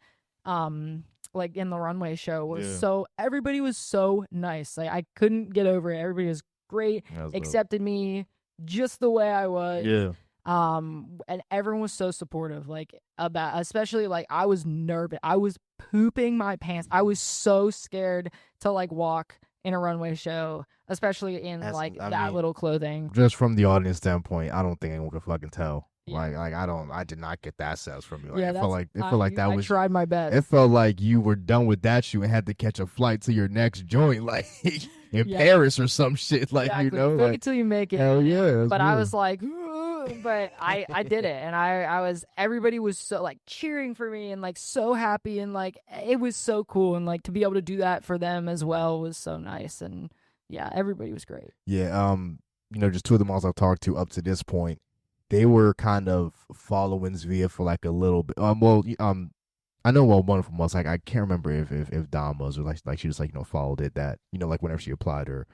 like in the runway show was Yeah. everybody was so nice. Like I couldn't get over it. Everybody was great, That was dope. accepted me just the way I was. Yeah. And everyone was so supportive, like about, especially like I was nervous. I was pooping my pants. I was so scared to like walk in a runway show, especially in that little clothing. Just from the audience standpoint, I don't think anyone could fucking tell. Yeah. Like I did not get that sense from you. Like, Yeah, it felt like that I was. tried my best. It felt like you were done with that shoot and had to catch a flight to your next joint, like in Yeah. Paris or some shit. Like Exactly. Fake like it till you make it. hell yeah. But I was like, but I did it, and I was, everybody was so like cheering for me and like so happy, and like it was so cool, and like to be able to do that for them as well was so nice. And yeah, everybody was great. Yeah. Just two of the models I've talked to up to this point, they were kind of following Zvia for like a little bit. I know one of them was like, I can't remember if Dom was, or like she just like followed it, that like whenever she applied, or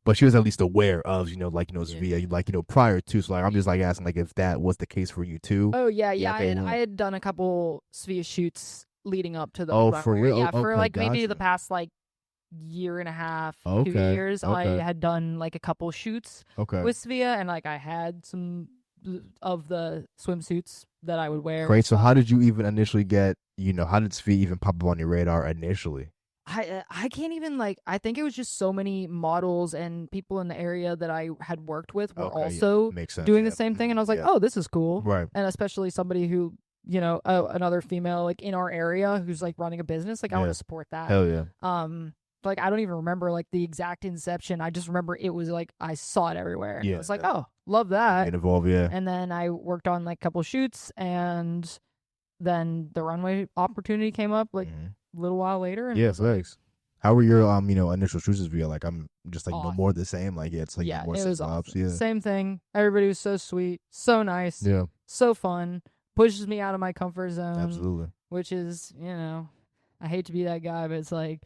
but she was at least aware of Zvia like prior to. So like I'm just like asking like if that was the case for you too. Oh yeah. okay, I had done a couple Svia shoots leading up to the Oh, runway. for real? Yeah, Oh, for okay, like maybe gotcha. the past like year and a half, 2 Okay, years. okay. I had done like a couple shoots Okay. with Svia, and like I had some of the swimsuits that I would wear. Great. So how did you even initially get, how did Svia even pop up on your radar initially? I can't even like, I think it was just so many models and people in the area that I had worked with were Okay, yeah. also Makes sense. doing Yeah. the same thing, and I was like, Yeah. oh, this is cool. Right. And especially somebody who another female like in our area who's like running a business, like I want Yeah. to support that. Hell yeah. Like I don't even remember like the exact inception. I just remember it was like I saw it everywhere. Yeah, I was like, yeah. oh, love that. Get involved, yeah. And then I worked on like a couple shoots, and then the runway opportunity came up like a little while later. And Yeah, it was like, thanks. How were your initial shoots via? Like I'm just like no Awesome. more the same. Like it's like yeah, more it same was vibes. awesome. Yeah. Same thing. Everybody was so sweet, so nice, Yeah. so fun. Pushes me out of my comfort zone. Absolutely. Which is, I hate to be that guy, but it's like,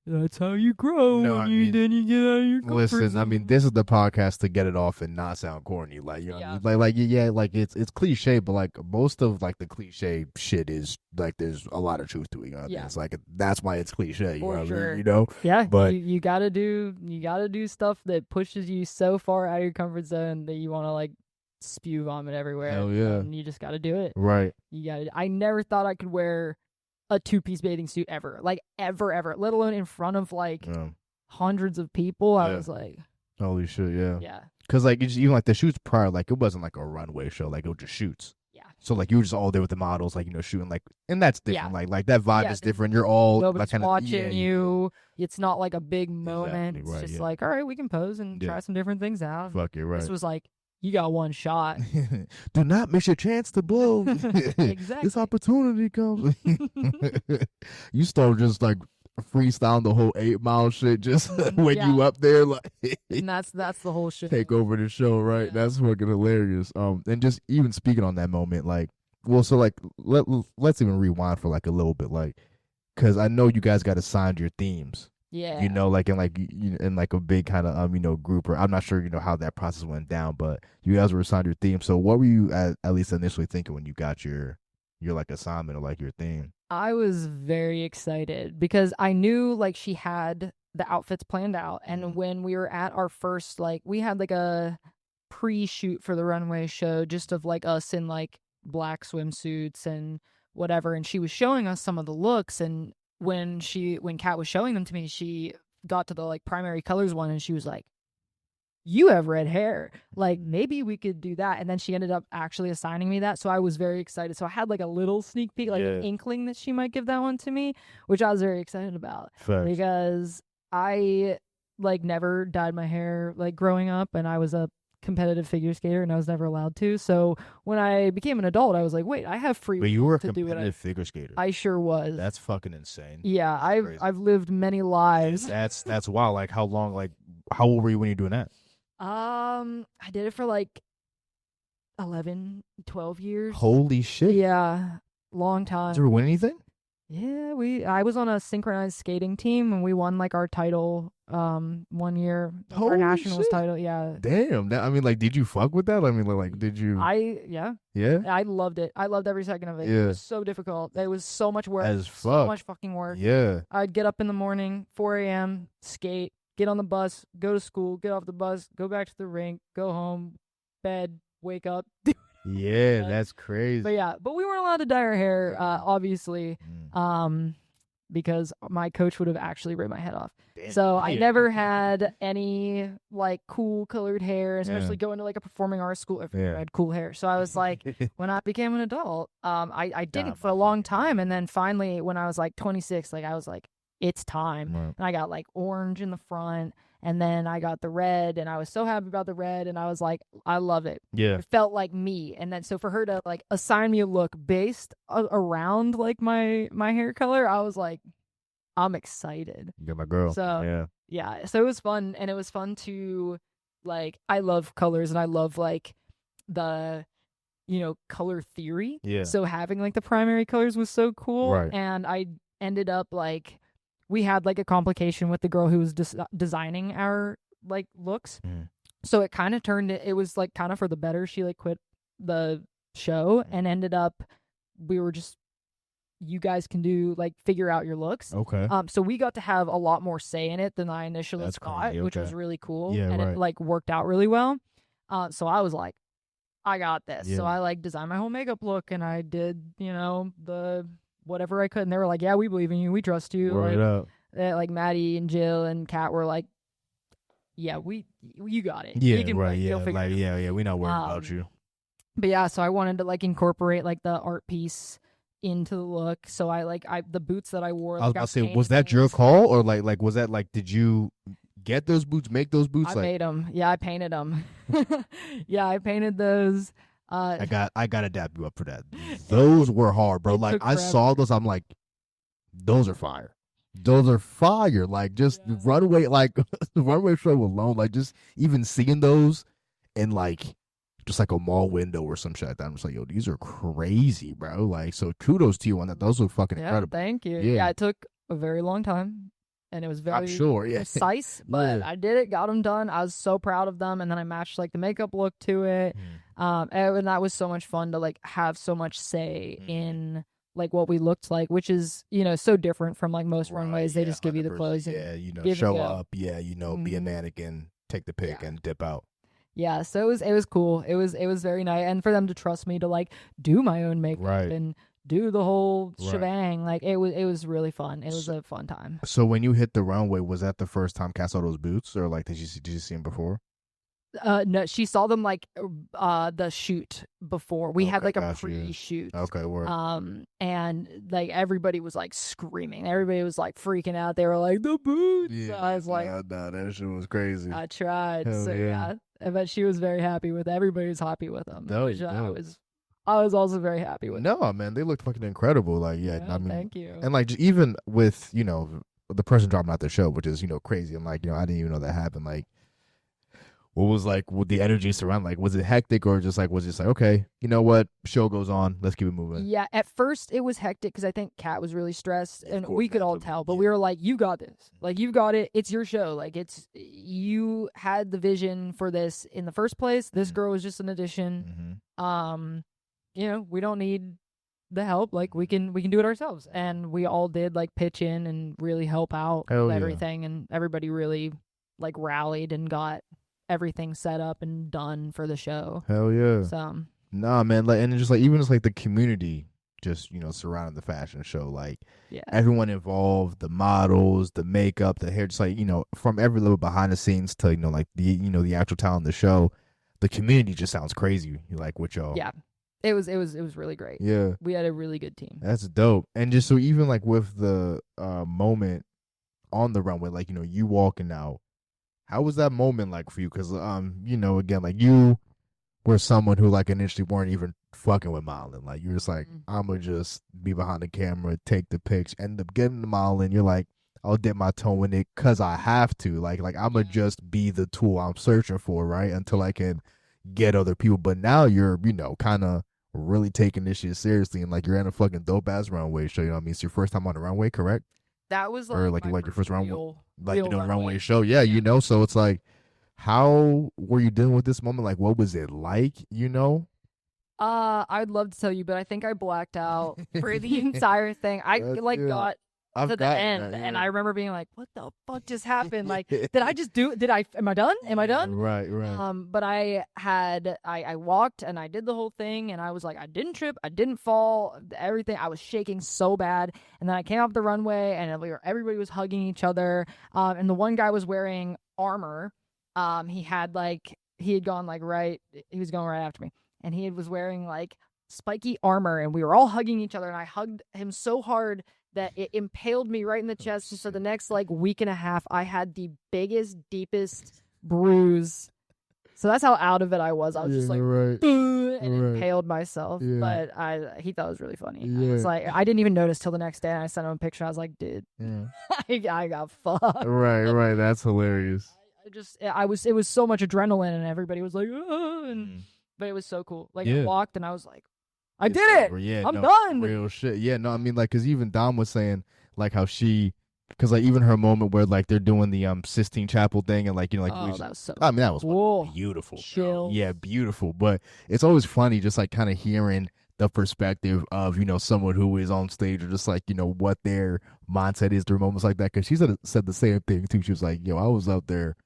that's how you grow. No, then you get out of your comfort Listen, zone. I mean, this is the podcast to get it off and not sound corny. Like, you know, Yeah. like it's cliche, but like most of like the cliche shit is like there's a lot of truth to it. You know? Yeah. It's like that's why it's cliche. For sure. You know. Yeah, But you gotta do stuff that pushes you so far out of your comfort zone that you want to like spew vomit everywhere. Hell yeah. And you just gotta do it. right. I never thought I could wear a 2-piece bathing suit ever, like ever, let alone in front of like hundreds of people. I was like, Holy shit, yeah. yeah, Because like it's, even like the shoots prior, like it wasn't like a runway show, like it was just shoots. yeah. So like you were just all there with the models, like shooting, like, and that's different. Yeah. Like that vibe Yeah, is different. You're all Nobody's like kind of watching you. It's not like a big moment. Exactly, It's right, just yeah. like, all right, we can pose and Yeah. try some different things out. fuck it, right. This was like, you got one shot. Do not miss your chance to blow. Exactly. This opportunity comes. You start just like freestyling the whole 8 Mile shit just when Yeah. you up there, like And that's the whole shit. take over the show, right? Yeah. That's fucking hilarious. And just even speaking on that moment, like, well, so like let's even rewind for like a little bit, like, because I know you guys got assigned your themes. Yeah. You know, like in like a big kind of group, or I'm not sure how that process went down, but you guys were assigned your theme. So what were you at least initially thinking when you got your like assignment or like your theme? I was very excited because I knew like she had the outfits planned out, and when we were at our first, like, we had like a pre-shoot for the runway show just of like us in like black swimsuits and whatever, and she was showing us some of the looks, and when Kat was showing them to me, she got to the like primary colors one, and she was like, you have red hair, like maybe we could do that. And then she ended up actually assigning me that, so I was very excited. So I had like a little sneak peek, like an inkling that she might give that one to me, which I was very excited about. Facts. Because I like never dyed my hair like growing up, and I was a competitive figure skater and I was never allowed to. So when I became an adult, I was like, wait, I have free But you were a to do what competitive figure skater. I sure was. That's fucking insane. Yeah, crazy. I've lived many lives. That's wild. Like how long? Like how old were you when you were doing that? I did it for like 11, 12 years. Holy shit! Yeah, long time. Did you ever win anything? Yeah, I was on a synchronized skating team, and we won like our title 1 year, our Holy nationals shit. title. Yeah. Damn. I mean, like, did you fuck with that? I mean, like, did you? Yeah. Yeah. I loved it. I loved every second of it. Yeah. It was so difficult. It was so much work. As So fuck. much fucking work. Yeah. I'd get up in the morning, 4 a.m., skate, get on the bus, go to school, get off the bus, go back to the rink, go home, bed, wake up. Yeah, that's crazy. But we weren't allowed to dye our hair, obviously, because my coach would have actually ripped my head off. Damn. So I never had any like cool colored hair, especially going to like a performing arts school. I had cool hair. So I was like, when I became an adult, I did it for a long time. And then finally, when I was like 26, like I was like, it's time. Right. And I got like orange in the front, and then I got the red, and I was so happy about the red, and I was like, I love it. Yeah. It felt like me. And then so for her to like assign me a look based around like my hair color, I was like, I'm excited. You got my girl. So yeah. So it was fun, and it was fun to like, I love colors, and I love like the color theory. Yeah. So having like the primary colors was so cool. Right. And I ended up like, we had like a complication with the girl who was designing our like looks. So it kind of it was like kind of for the better. She like quit the show and ended up, we were just, you guys can figure out your looks. Okay. So we got to have a lot more say in it than I initially That's thought, crazy. which Okay. was really cool. Yeah, and right. it like worked out really well. So I was like, I got this. Yeah. So I like designed my whole makeup look, and I did, the whatever I could. And they were like, yeah, we believe in you. We trust you. Word up. Like Maddie and Jill and Kat were like, yeah, you got it. Yeah, you can, right. you'll Yeah, figure like it out. yeah. We're not worried about you. But yeah, so I wanted to like incorporate like the art piece into the look. So I the boots that I wore, I was like about I to say, was painted that your those. call, or like was that like, did you get those boots, make those boots? I Like, made them. Yeah, I painted them. Yeah, I painted those. I gotta dap you up for that. it, Those it were hard, bro. it Like took I saw forever. those, I'm like, those are fire. Those are fire. Like just the Yeah. runway, like the runway show alone, like just even seeing those in like just like a mall window or some shit like that. I'm just like, yo, these are crazy, bro. Like, so kudos to you on that. Those are fucking Yeah, incredible. thank you. Yeah, Yeah, it took a very long time, and it was I'm very sure. Yeah, precise, yeah. but I did it, got them done. I was so proud of them, and then I matched like the makeup look to it. Mm. And that was so much fun to like have so much say Mhm. in like what we looked like, which is so different from like most Right. runways. They Yeah. just give you the 100%. clothes and Yeah. give and Show go. up. Yeah. Be a Hmm. mannequin, take the pic, Yeah. and dip out. Yeah, so it was cool. It was very nice, and for them to trust me to like do my own makeup Right. and do the whole Right. shebang, like it was really fun. It was So, a fun time. so when you hit the runway, was that the first time Cass saw those boots, or like did you see them before? No, she saw them like the shoot before. We had Okay, like a got you. pre-shoot. Okay, word. And like everybody was like screaming. Everybody was like freaking out. They were like the boots. Yeah, I was like, nah, that shit was crazy. I tried. Hell So yeah. yeah, but she was very happy with. Everybody was happy with them, No, which no. I was also very happy with. No, man, they looked fucking incredible. Like, yeah, Yeah, I mean, thank you. and like just even with the person dropping out the show, which is crazy, and like I didn't even know that happened. Like, what was like with the energy surround? Like, was it hectic or just like was it just like okay, you know what, show goes on, let's keep it moving. Yeah, at first it was hectic because I think Kat was really stressed, Of and course, we could all naturally, tell. But yeah. we were like, "You got this. Like, you've got it. It's your show. Like, you had the vision for this in the first place. This girl was just an addition. Mm-hmm. We don't need the help. Like, we can do it ourselves." And we all did like pitch in and really help out Hell with yeah. everything, and everybody really like rallied and got everything set up and done for the show. Hell yeah. So Nah, man, like, and just like even just like the community, just surrounding the fashion show, like yeah, everyone involved, the models, the makeup, the hair, just like from every little behind the scenes to like the actual talent of the show, the community just sounds crazy. Like with y'all, yeah. It was really great. yeah, We had a really good team. that's dope. And just so even like with the moment on the runway, like you walking out, how was that moment like for you? Because again, like you were someone who like initially weren't even fucking with modeling. Like you're just like, I'm gonna just be behind the camera, take the pics, end up getting the modeling. You're like, I'll dip my toe in it because I have to. Like I'm gonna just be the tool I'm searching for, right? Until I can get other people. But now you're, kind of really taking this shit seriously, and like you're in a fucking dope ass runway show. You know what I mean? It's your first time on the runway, correct? That was Or like like my your first runway, real, like real runway show. Yeah, Yeah. So it's like, how were you dealing with this moment? Like, what was it like? I'd love to tell you, but I think I blacked out for the entire thing. I like got I've to the gotten end, that, and yeah. I remember being like, "What the fuck just happened? Like, did I just do? Did I? Am I done? Am I done?" Right, right. But I walked and I did the whole thing, and I was like, I didn't trip, I didn't fall, everything. I was shaking so bad, and then I came up the runway, and everybody was hugging each other. And the one guy was wearing armor. He had gone like right, he was going right after me, and he was wearing like spiky armor, and we were all hugging each other, and I hugged him so hard that it impaled me right in the chest. And so the next like week and a half, I had the biggest, deepest bruise. So that's how out of it I was. I was just like, right. and impaled myself. Yeah. But he thought it was really funny. Yeah. I was like, I didn't even notice till the next day. And I sent him a picture. I was like, dude, Yeah. I got fucked. Right. That's hilarious. It was so much adrenaline, and everybody was like, but it was so cool. Like I walked, and I was like, I did it. Yeah, I'm done. Real shit. Yeah, no, I mean, like, because even Dom was saying, like, how because, like, even her moment where, like, they're doing the Sistine Chapel thing, and, like, that was so I mean, that was cool. Beautiful. Chill. Yeah, beautiful. But it's always funny just, like, kind of hearing the perspective of, someone who is on stage, or just, like, what their mindset is through moments like that. Because she said the same thing, too. She was like, I was up there,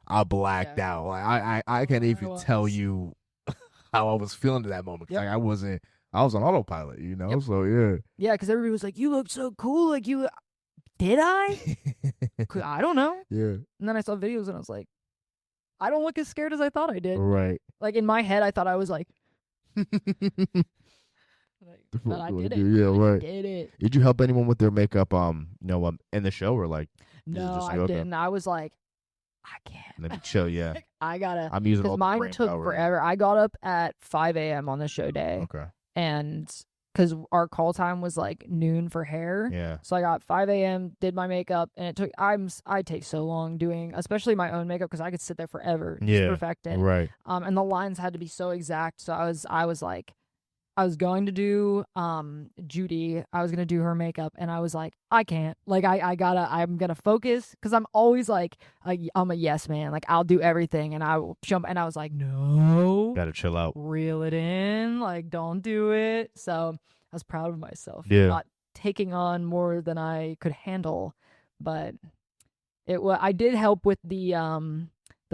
I blacked out. Like, I can't even tell you how I was feeling at that moment. Yep. Like, I was on autopilot, Yep. So yeah. Yeah, because everybody was like, "You look so cool." Like did I? I don't know. Yeah. And then I saw videos, and I was like, I don't look as scared as I thought I did. Right. Like in my head, I thought I was like But I did it. Yeah, right. I did it. Did you help anyone with their makeup? In the show, or like? No, just I okay. didn't. I was like, I can't. Let me chill. Yeah, I gotta. I'm using all Because the mine brain took power. forever. I got up at 5 a.m. on the show day. Okay. And because our call time was like noon for hair. Yeah. So I got 5 a.m., did my makeup, and it took, I take so long doing, especially my own makeup, because I could sit there forever to perfect it. Right. And the lines had to be so exact. So I was like, I was going to do Judy. I was gonna do her makeup, and I was like, I can't. Like I'm gonna focus, because I'm always like I'm a yes man. Like I'll do everything, and I will jump. And I was like, no, Gotta chill out. reel it in. Like don't do it. So I was proud of myself. Yeah. Not taking on more than I could handle, but I did help with the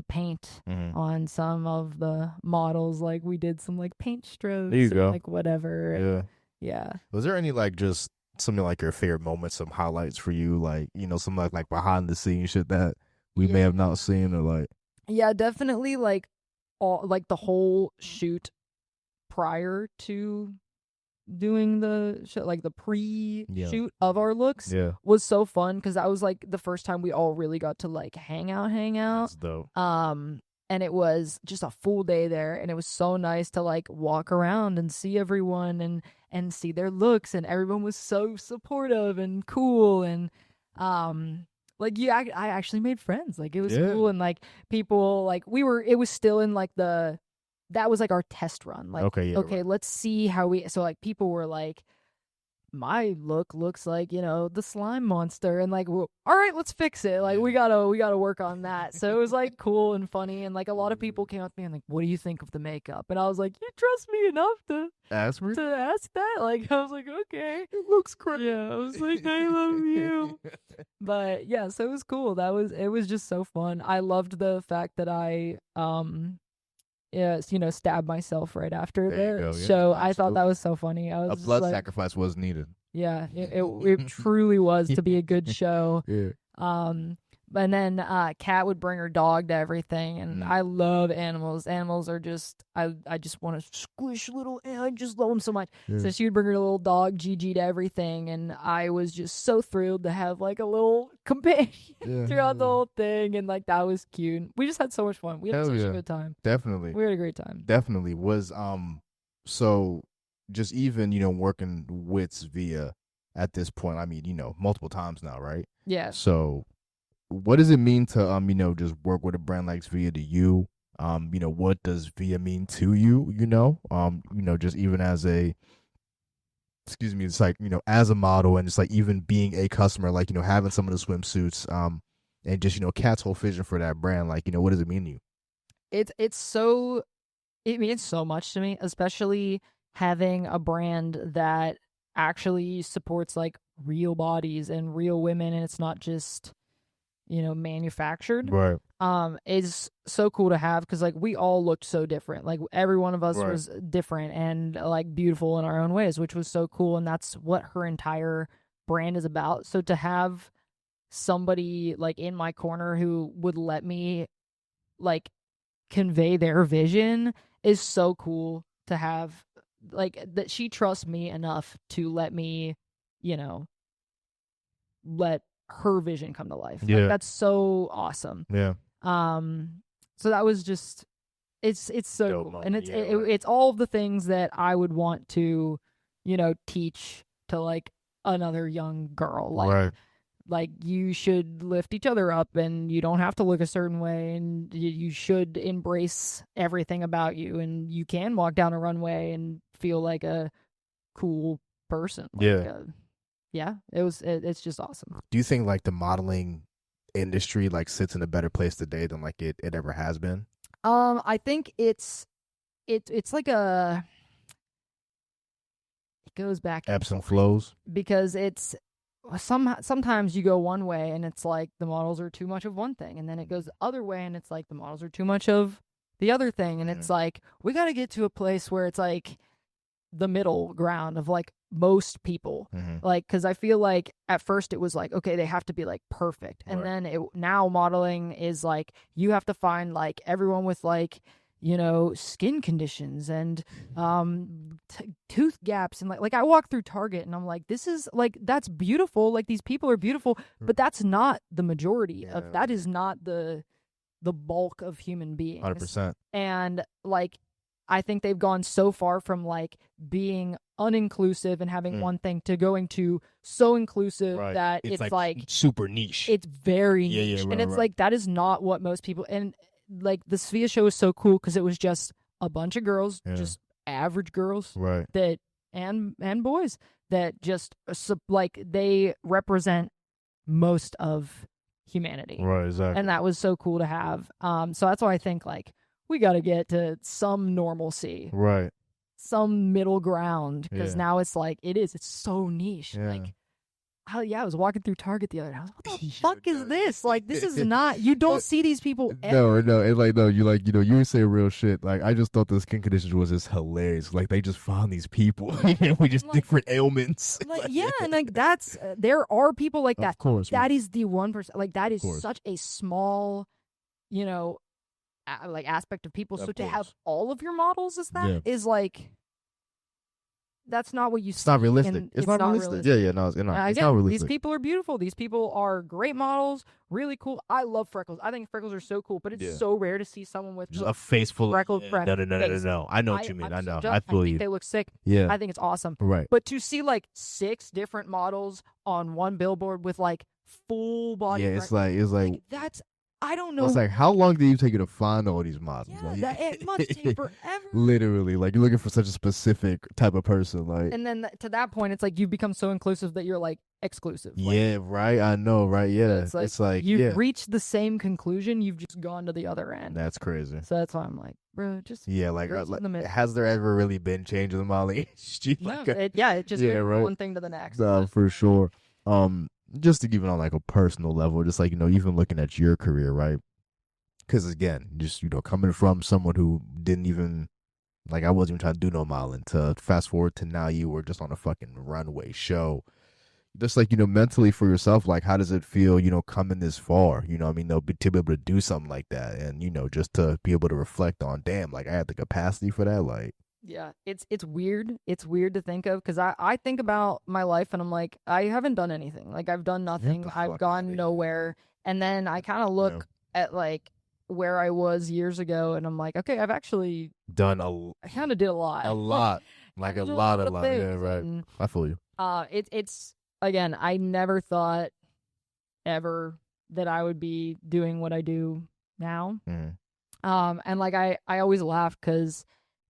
paint on some of the models. Like we did some like paint strokes. There you go. Like whatever. Yeah. Was there any like just something like your favorite moments, some highlights for you, like some like behind the scenes shit that we may have not seen, or like? Yeah, definitely like all like the whole shoot prior to doing the show, like the pre-shoot of our looks was so fun, because that was like the first time we all really got to like hang out. That's dope. And it was just a full day there, and it was so nice to like walk around and see everyone and see their looks, and everyone was so supportive and cool, and like I actually made friends. Like it was cool, and like people, like it was still in like that was like our test run. Like, okay, let's see how so like people were like, my look looks like, the slime monster, and like, all right, let's fix it. Like we gotta work on that. So it was like cool and funny, and like a lot of people came up to me and like, what do you think of the makeup? And I was like, you trust me enough to ask me? To ask that? Like I was like, okay, it looks great. Yeah, I was like, I love you. But yeah, so it was cool. It was just so fun. I loved the fact that I stabbed myself right after the show. I thought that was so funny. I was a blood sacrifice was needed. Yeah, it truly was to be a good show. And then Kat would bring her dog to everything, and I love animals. Animals are just I just want to squish little. I just love them so much. So she would bring her little dog Gigi to everything, and I was just so thrilled to have like a little companion throughout the whole thing, and like that was cute. We just had so much fun. We had such a good time. Definitely, we had a great time. Definitely was so just even working with SVIA at this point. I mean multiple times now, right? Yeah. So what does it mean to just work with a brand like SVIA to you? What does SVIA mean to you? Just even as it's like as a model, and it's like even being a customer, like having some of the swimsuits, and just Kat's whole vision for that brand, like what does it mean to you? It means so much to me, especially having a brand that actually supports like real bodies and real women, and it's not just manufactured. Right. Is so cool to have, because like we all looked so different. Like every one of us was different and like beautiful in our own ways, which was so cool, and that's what her entire brand is about. So to have somebody like in my corner who would let me like convey their vision is so cool to have, like that she trusts me enough to let me let her vision come to life. Like, that's so awesome. So that was just it's so cool. Moment. And it's all of the things that I would want to teach to like another young girl. Like you should lift each other up, and you don't have to look a certain way, and you should embrace everything about you, and you can walk down a runway and feel like a cool person. It's just awesome. Do you think like the modeling industry like sits in a better place today than like it ever has been? I think it's like it goes back ebbs and flows, because it's sometimes you go one way and it's like the models are too much of one thing, and then it goes the other way and it's like the models are too much of the other thing, and it's like we got to get to a place where it's like the middle ground of like most people. Like, because I feel like at first it was like, okay, they have to be like perfect, and then now modeling is like you have to find like everyone with like skin conditions and tooth gaps, and like I walk through Target and I'm like, this is like, that's beautiful, like these people are beautiful, but that's not the majority of that, is not the bulk of human beings. 100%. And like I think they've gone so far from like being uninclusive and having one thing to going to so inclusive that it's like super niche. It's very niche. And it's like, that is not what most people, and like the SVIA show is so cool because it was just a bunch of girls, just average girls, that and boys that just like they represent most of humanity, right? Exactly. And that was so cool to have. So that's why I think like we got to get to some normalcy, right? Some middle ground, because now it's like it's so niche. Like, I was walking through Target the other day. I was like, what the fuck is this? Like, this is not, you don't see these people ever. No, it's like, no, you like, you were saying real shit. Like, I just thought the skin conditions was just hilarious. Like, they just found these people, we just like, different ailments. Like, yeah, and like that's, there are people like that. Of course. That is the 1%. Like, that is such a small, like aspect of people. So to have all of your models as that is like, that's not what you see. It's not realistic. It's not realistic. Yeah, no, it's not. It's not realistic. These people are beautiful. These people are great models. Really cool. I love freckles. I think freckles are so cool, but it's so rare to see someone with just a face full of freckled. No. I know what you mean. I know. I feel you. They look sick. Yeah. I think it's awesome. Right. But to see like 6 different models on one billboard with like full body. Yeah, it's like that's, I don't know. It's like, how long did you take you to find all these models? Yeah, like, it must take forever. Literally, like, you're looking for such a specific type of person, like. And then to that point, it's like you become so inclusive that you're like exclusive. Like, yeah, right. I know, right? Yeah, it's like you've reached the same conclusion. You've just gone to the other end. That's crazy. So that's why I'm like, bro, just like has there ever really been change in the Mali industry? No, it just goes from one thing to the next. For sure. Just to give it on like a personal level, just like, even looking at your career, right? Because again, just, coming from someone who didn't even, like, I wasn't even trying to do no modeling, to fast forward to now you were just on a fucking runway show. Just like, mentally for yourself, like, how does it feel, coming this far, to be able to do something like that, and, just to be able to reflect on, damn, like, I had the capacity for that, like. Yeah, it's weird. It's weird to think of, because I think about my life and I'm like, I haven't done anything. Like, I've done nothing. I've gone nowhere. And then I kind of look at like where I was years ago, and I'm like, okay, I've actually done I kind of did a lot. Like a lot. Yeah, right. And, I feel you. It's again, I never thought ever that I would be doing what I do now. And like I always laugh because,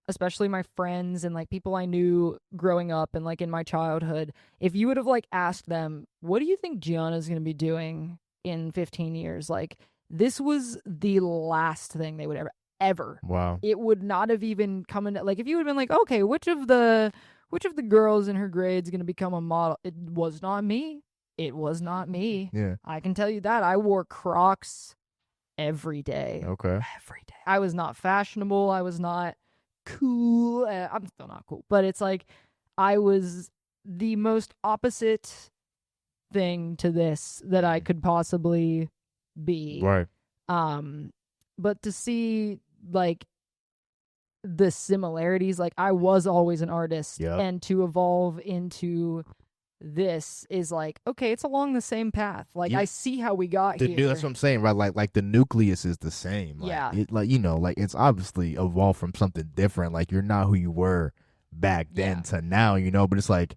especially my friends and like people I knew growing up and like in my childhood, if you would have like asked them, what do you think Gianna's going to be doing in 15 years? Like, this was the last thing they would ever. Wow. It would not have even come into, like, if you would have been like, okay, which of the girls in her grade is going to become a model? It was not me. It was not me. Yeah. I can tell you that. I wore Crocs every day. Okay. Every day. I was not fashionable. I was not cool. I'm still not cool, but it's like I was the most opposite thing to this that I could possibly be. Right. But to see like the similarities, like I was always an artist, and to evolve into this is like, okay, it's along the same path. Like, I see how we got here. That's what I'm saying, right? Like the nucleus is the same. Like, like it's obviously evolved from something different. Like, you're not who you were back then to now, but it's like,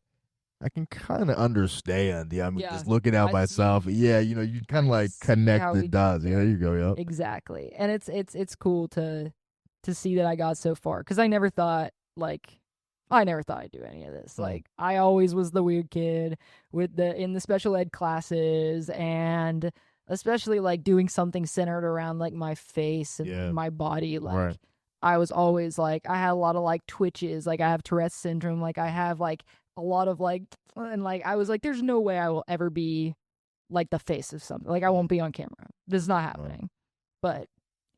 I can kind of understand. Yeah, I mean, just looking at myself. Yeah, you kind of like connect the dots. Yeah, there you go. Yeah, exactly. And it's cool to see that I got so far, because I never thought I'd do any of this. Like, I always was the weird kid in the special ed classes, and especially like doing something centered around like my face and my body. Like, I was always like, I had a lot of like twitches. Like, I have Tourette's syndrome. Like, I have like a lot of like, and like I was like, there's no way I will ever be like the face of something. Like, I won't be on camera. This is not happening. But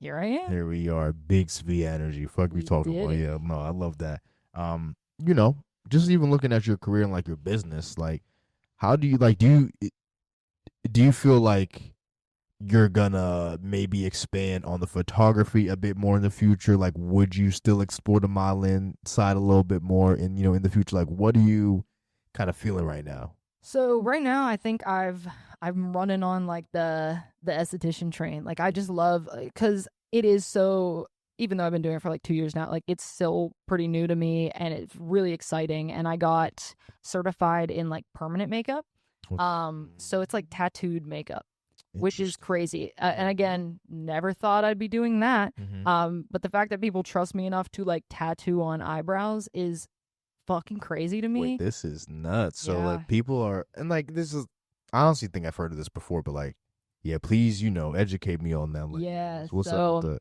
here I am. Here we are. Big SV energy. Fuck we talking about. Yeah, no, I love that. Just even looking at your career and like your business, like, how do you like, do you feel like you're gonna maybe expand on the photography a bit more in the future? Like, would you still explore the modeling side a little bit more in the future? Like, what are you kind of feeling right now? So right now, I think I'm running on like the esthetician train. Like I just love because it is so. Even though I've been doing it for like 2 years now, like it's still pretty new to me and it's really exciting. And I got certified in like permanent makeup. So it's like tattooed makeup, which is Interesting. crazy. And again, never thought I'd be doing that. Mm-hmm. But the fact that people trust me enough to like tattoo on eyebrows is fucking crazy to Wait, me. this is nuts. So Yeah. like people are and like this is I honestly think I've heard of this before, but like yeah, please, educate me on that. Like Yeah. what's up with So that?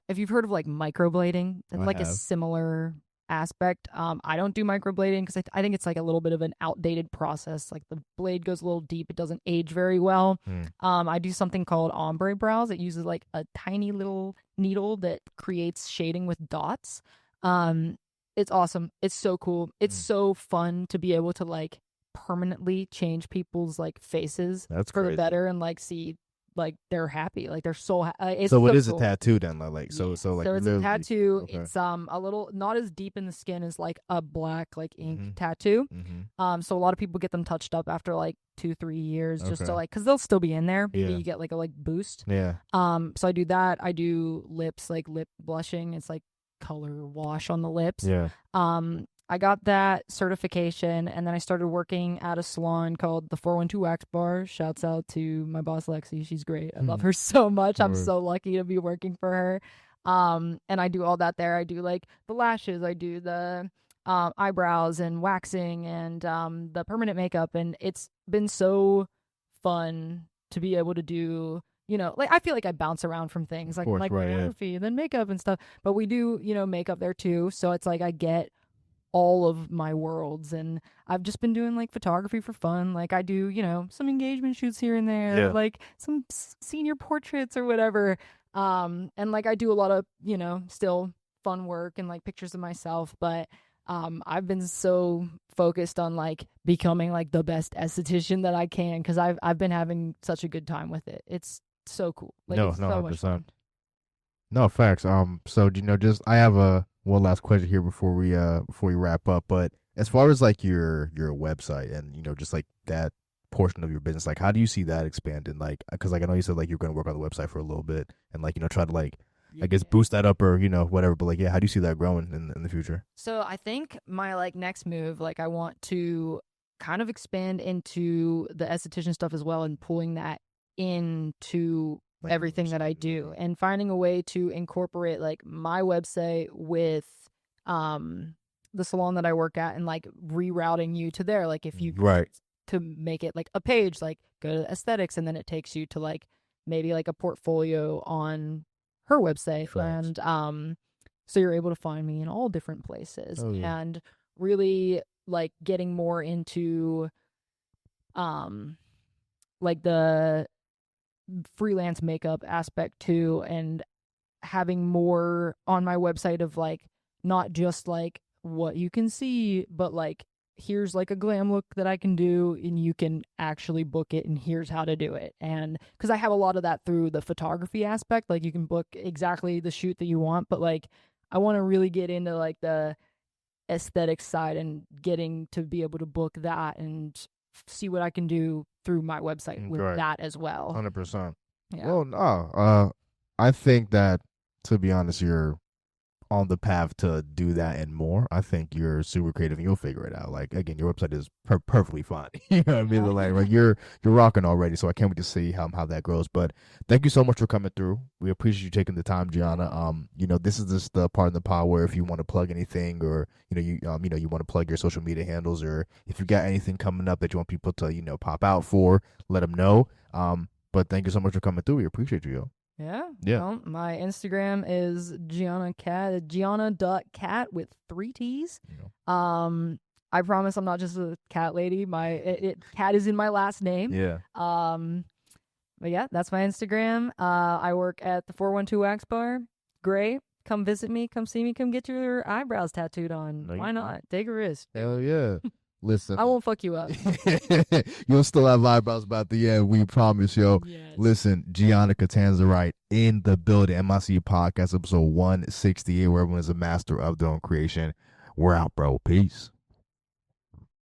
if you've heard of like microblading, that's I like a have. similar aspect. I don't do microblading because I think it's like a little bit of an outdated process. Like the blade goes a little deep, it doesn't age very well. Hmm. I do something called ombre brows. It uses like a tiny little needle that creates shading with dots. Um, it's awesome. It's so cool. It's Hmm. so fun to be able to like permanently change people's like faces That's for the crazy. better and like see like they're happy, like they're so it's So it so is a cool. tattoo then, like Yeah. so like So it's a literally. tattoo. Okay. It's a little not as deep in the skin as like a black like ink Mm-hmm. tattoo. Mm-hmm. So a lot of people get them touched up after like 2-3 years just to Okay. like because they'll still be in there. Maybe Yeah. you get like a like boost. Yeah. So I do that. I do lips, like lip blushing. It's like color wash on the lips. Yeah. I got that certification and then I started working at a salon called the 412 Wax Bar. Shouts out to my boss Lexi. She's great. I love her so much. I'm Word. so lucky to be working for her. And I do all that there. I do like the lashes, I do the eyebrows and waxing and the permanent makeup and it's been so fun to be able to do like I feel like I bounce around from things Of like course, right, yeah. photography and then makeup and stuff, but we do makeup there too, so it's like I get all of my worlds and I've just been doing like photography for fun. Like I do some engagement shoots here and there, Yeah. like some senior portraits or whatever. And like I do a lot of still fun work and like pictures of myself, but I've been so focused on like becoming like the best esthetician that I can because I've been having such a good time with it. It's so cool, like No, it's no, so much 100%. fun. No, facts. So just I have a one last question here before we wrap up. But as far as like your website and just like that portion of your business, like how do you see that expanding? Like, because like I know you said like you're going to work on the website for a little bit and like try to like I guess Yeah. boost that up or whatever. But like yeah, how do you see that growing in the future? So I think my like next move, like I want to kind of expand into the esthetician stuff as well and pulling that into Like your everything that I website. do and finding a way to incorporate like my website with um the salon that I work at and like rerouting you to there. Like if you Right. to make it like a page, like go to aesthetics and then it takes you to like maybe like a portfolio on her website Facts. and so you're able to find me in all different places Oh yeah. and really like getting more into um like the freelance makeup aspect too and having more on my website of like not just like what you can see but like here's like a glam look that I can do and you can actually book it and here's how to do it. And because I have a lot of that through the photography aspect, like you can book exactly the shoot that you want, but like I want to really get into like the aesthetic side and getting to be able to book that and see what I can do through my website with Right. that as well. 100%. Yeah. Well, no. I think that to be honest, you're on the path to do that and more. I think you're super creative and you'll figure it out. Like again, your website is perfectly fine. You know what I mean? Yeah. Like you're rocking already. So I can't wait to see how that grows. But thank you so much for coming through. We appreciate you taking the time, Gianna. This is just the part of the pod where if you want to plug anything or you want to plug your social media handles or if you got anything coming up that you want people to pop out for, let them know. But thank you so much for coming through. We appreciate you. Yo. Yeah. Yeah. Well, my Instagram is Gianna.cat with 3 T's. I promise I'm not just a cat lady. Cat is in my last name. Yeah. But yeah, that's my Instagram. I work at the 412 Wax Bar. Great. Come visit me. Come see me. Come get your eyebrows tattooed on. No, Why not? Take a risk. Hell yeah. Listen, I won't fuck you up. you'll still have eyebrows about the end. We promise, yo. Yes. Listen, Gianna Catanzarite in the building. MIC Podcast episode 168, where everyone is a master of their own creation. We're out, bro. Peace.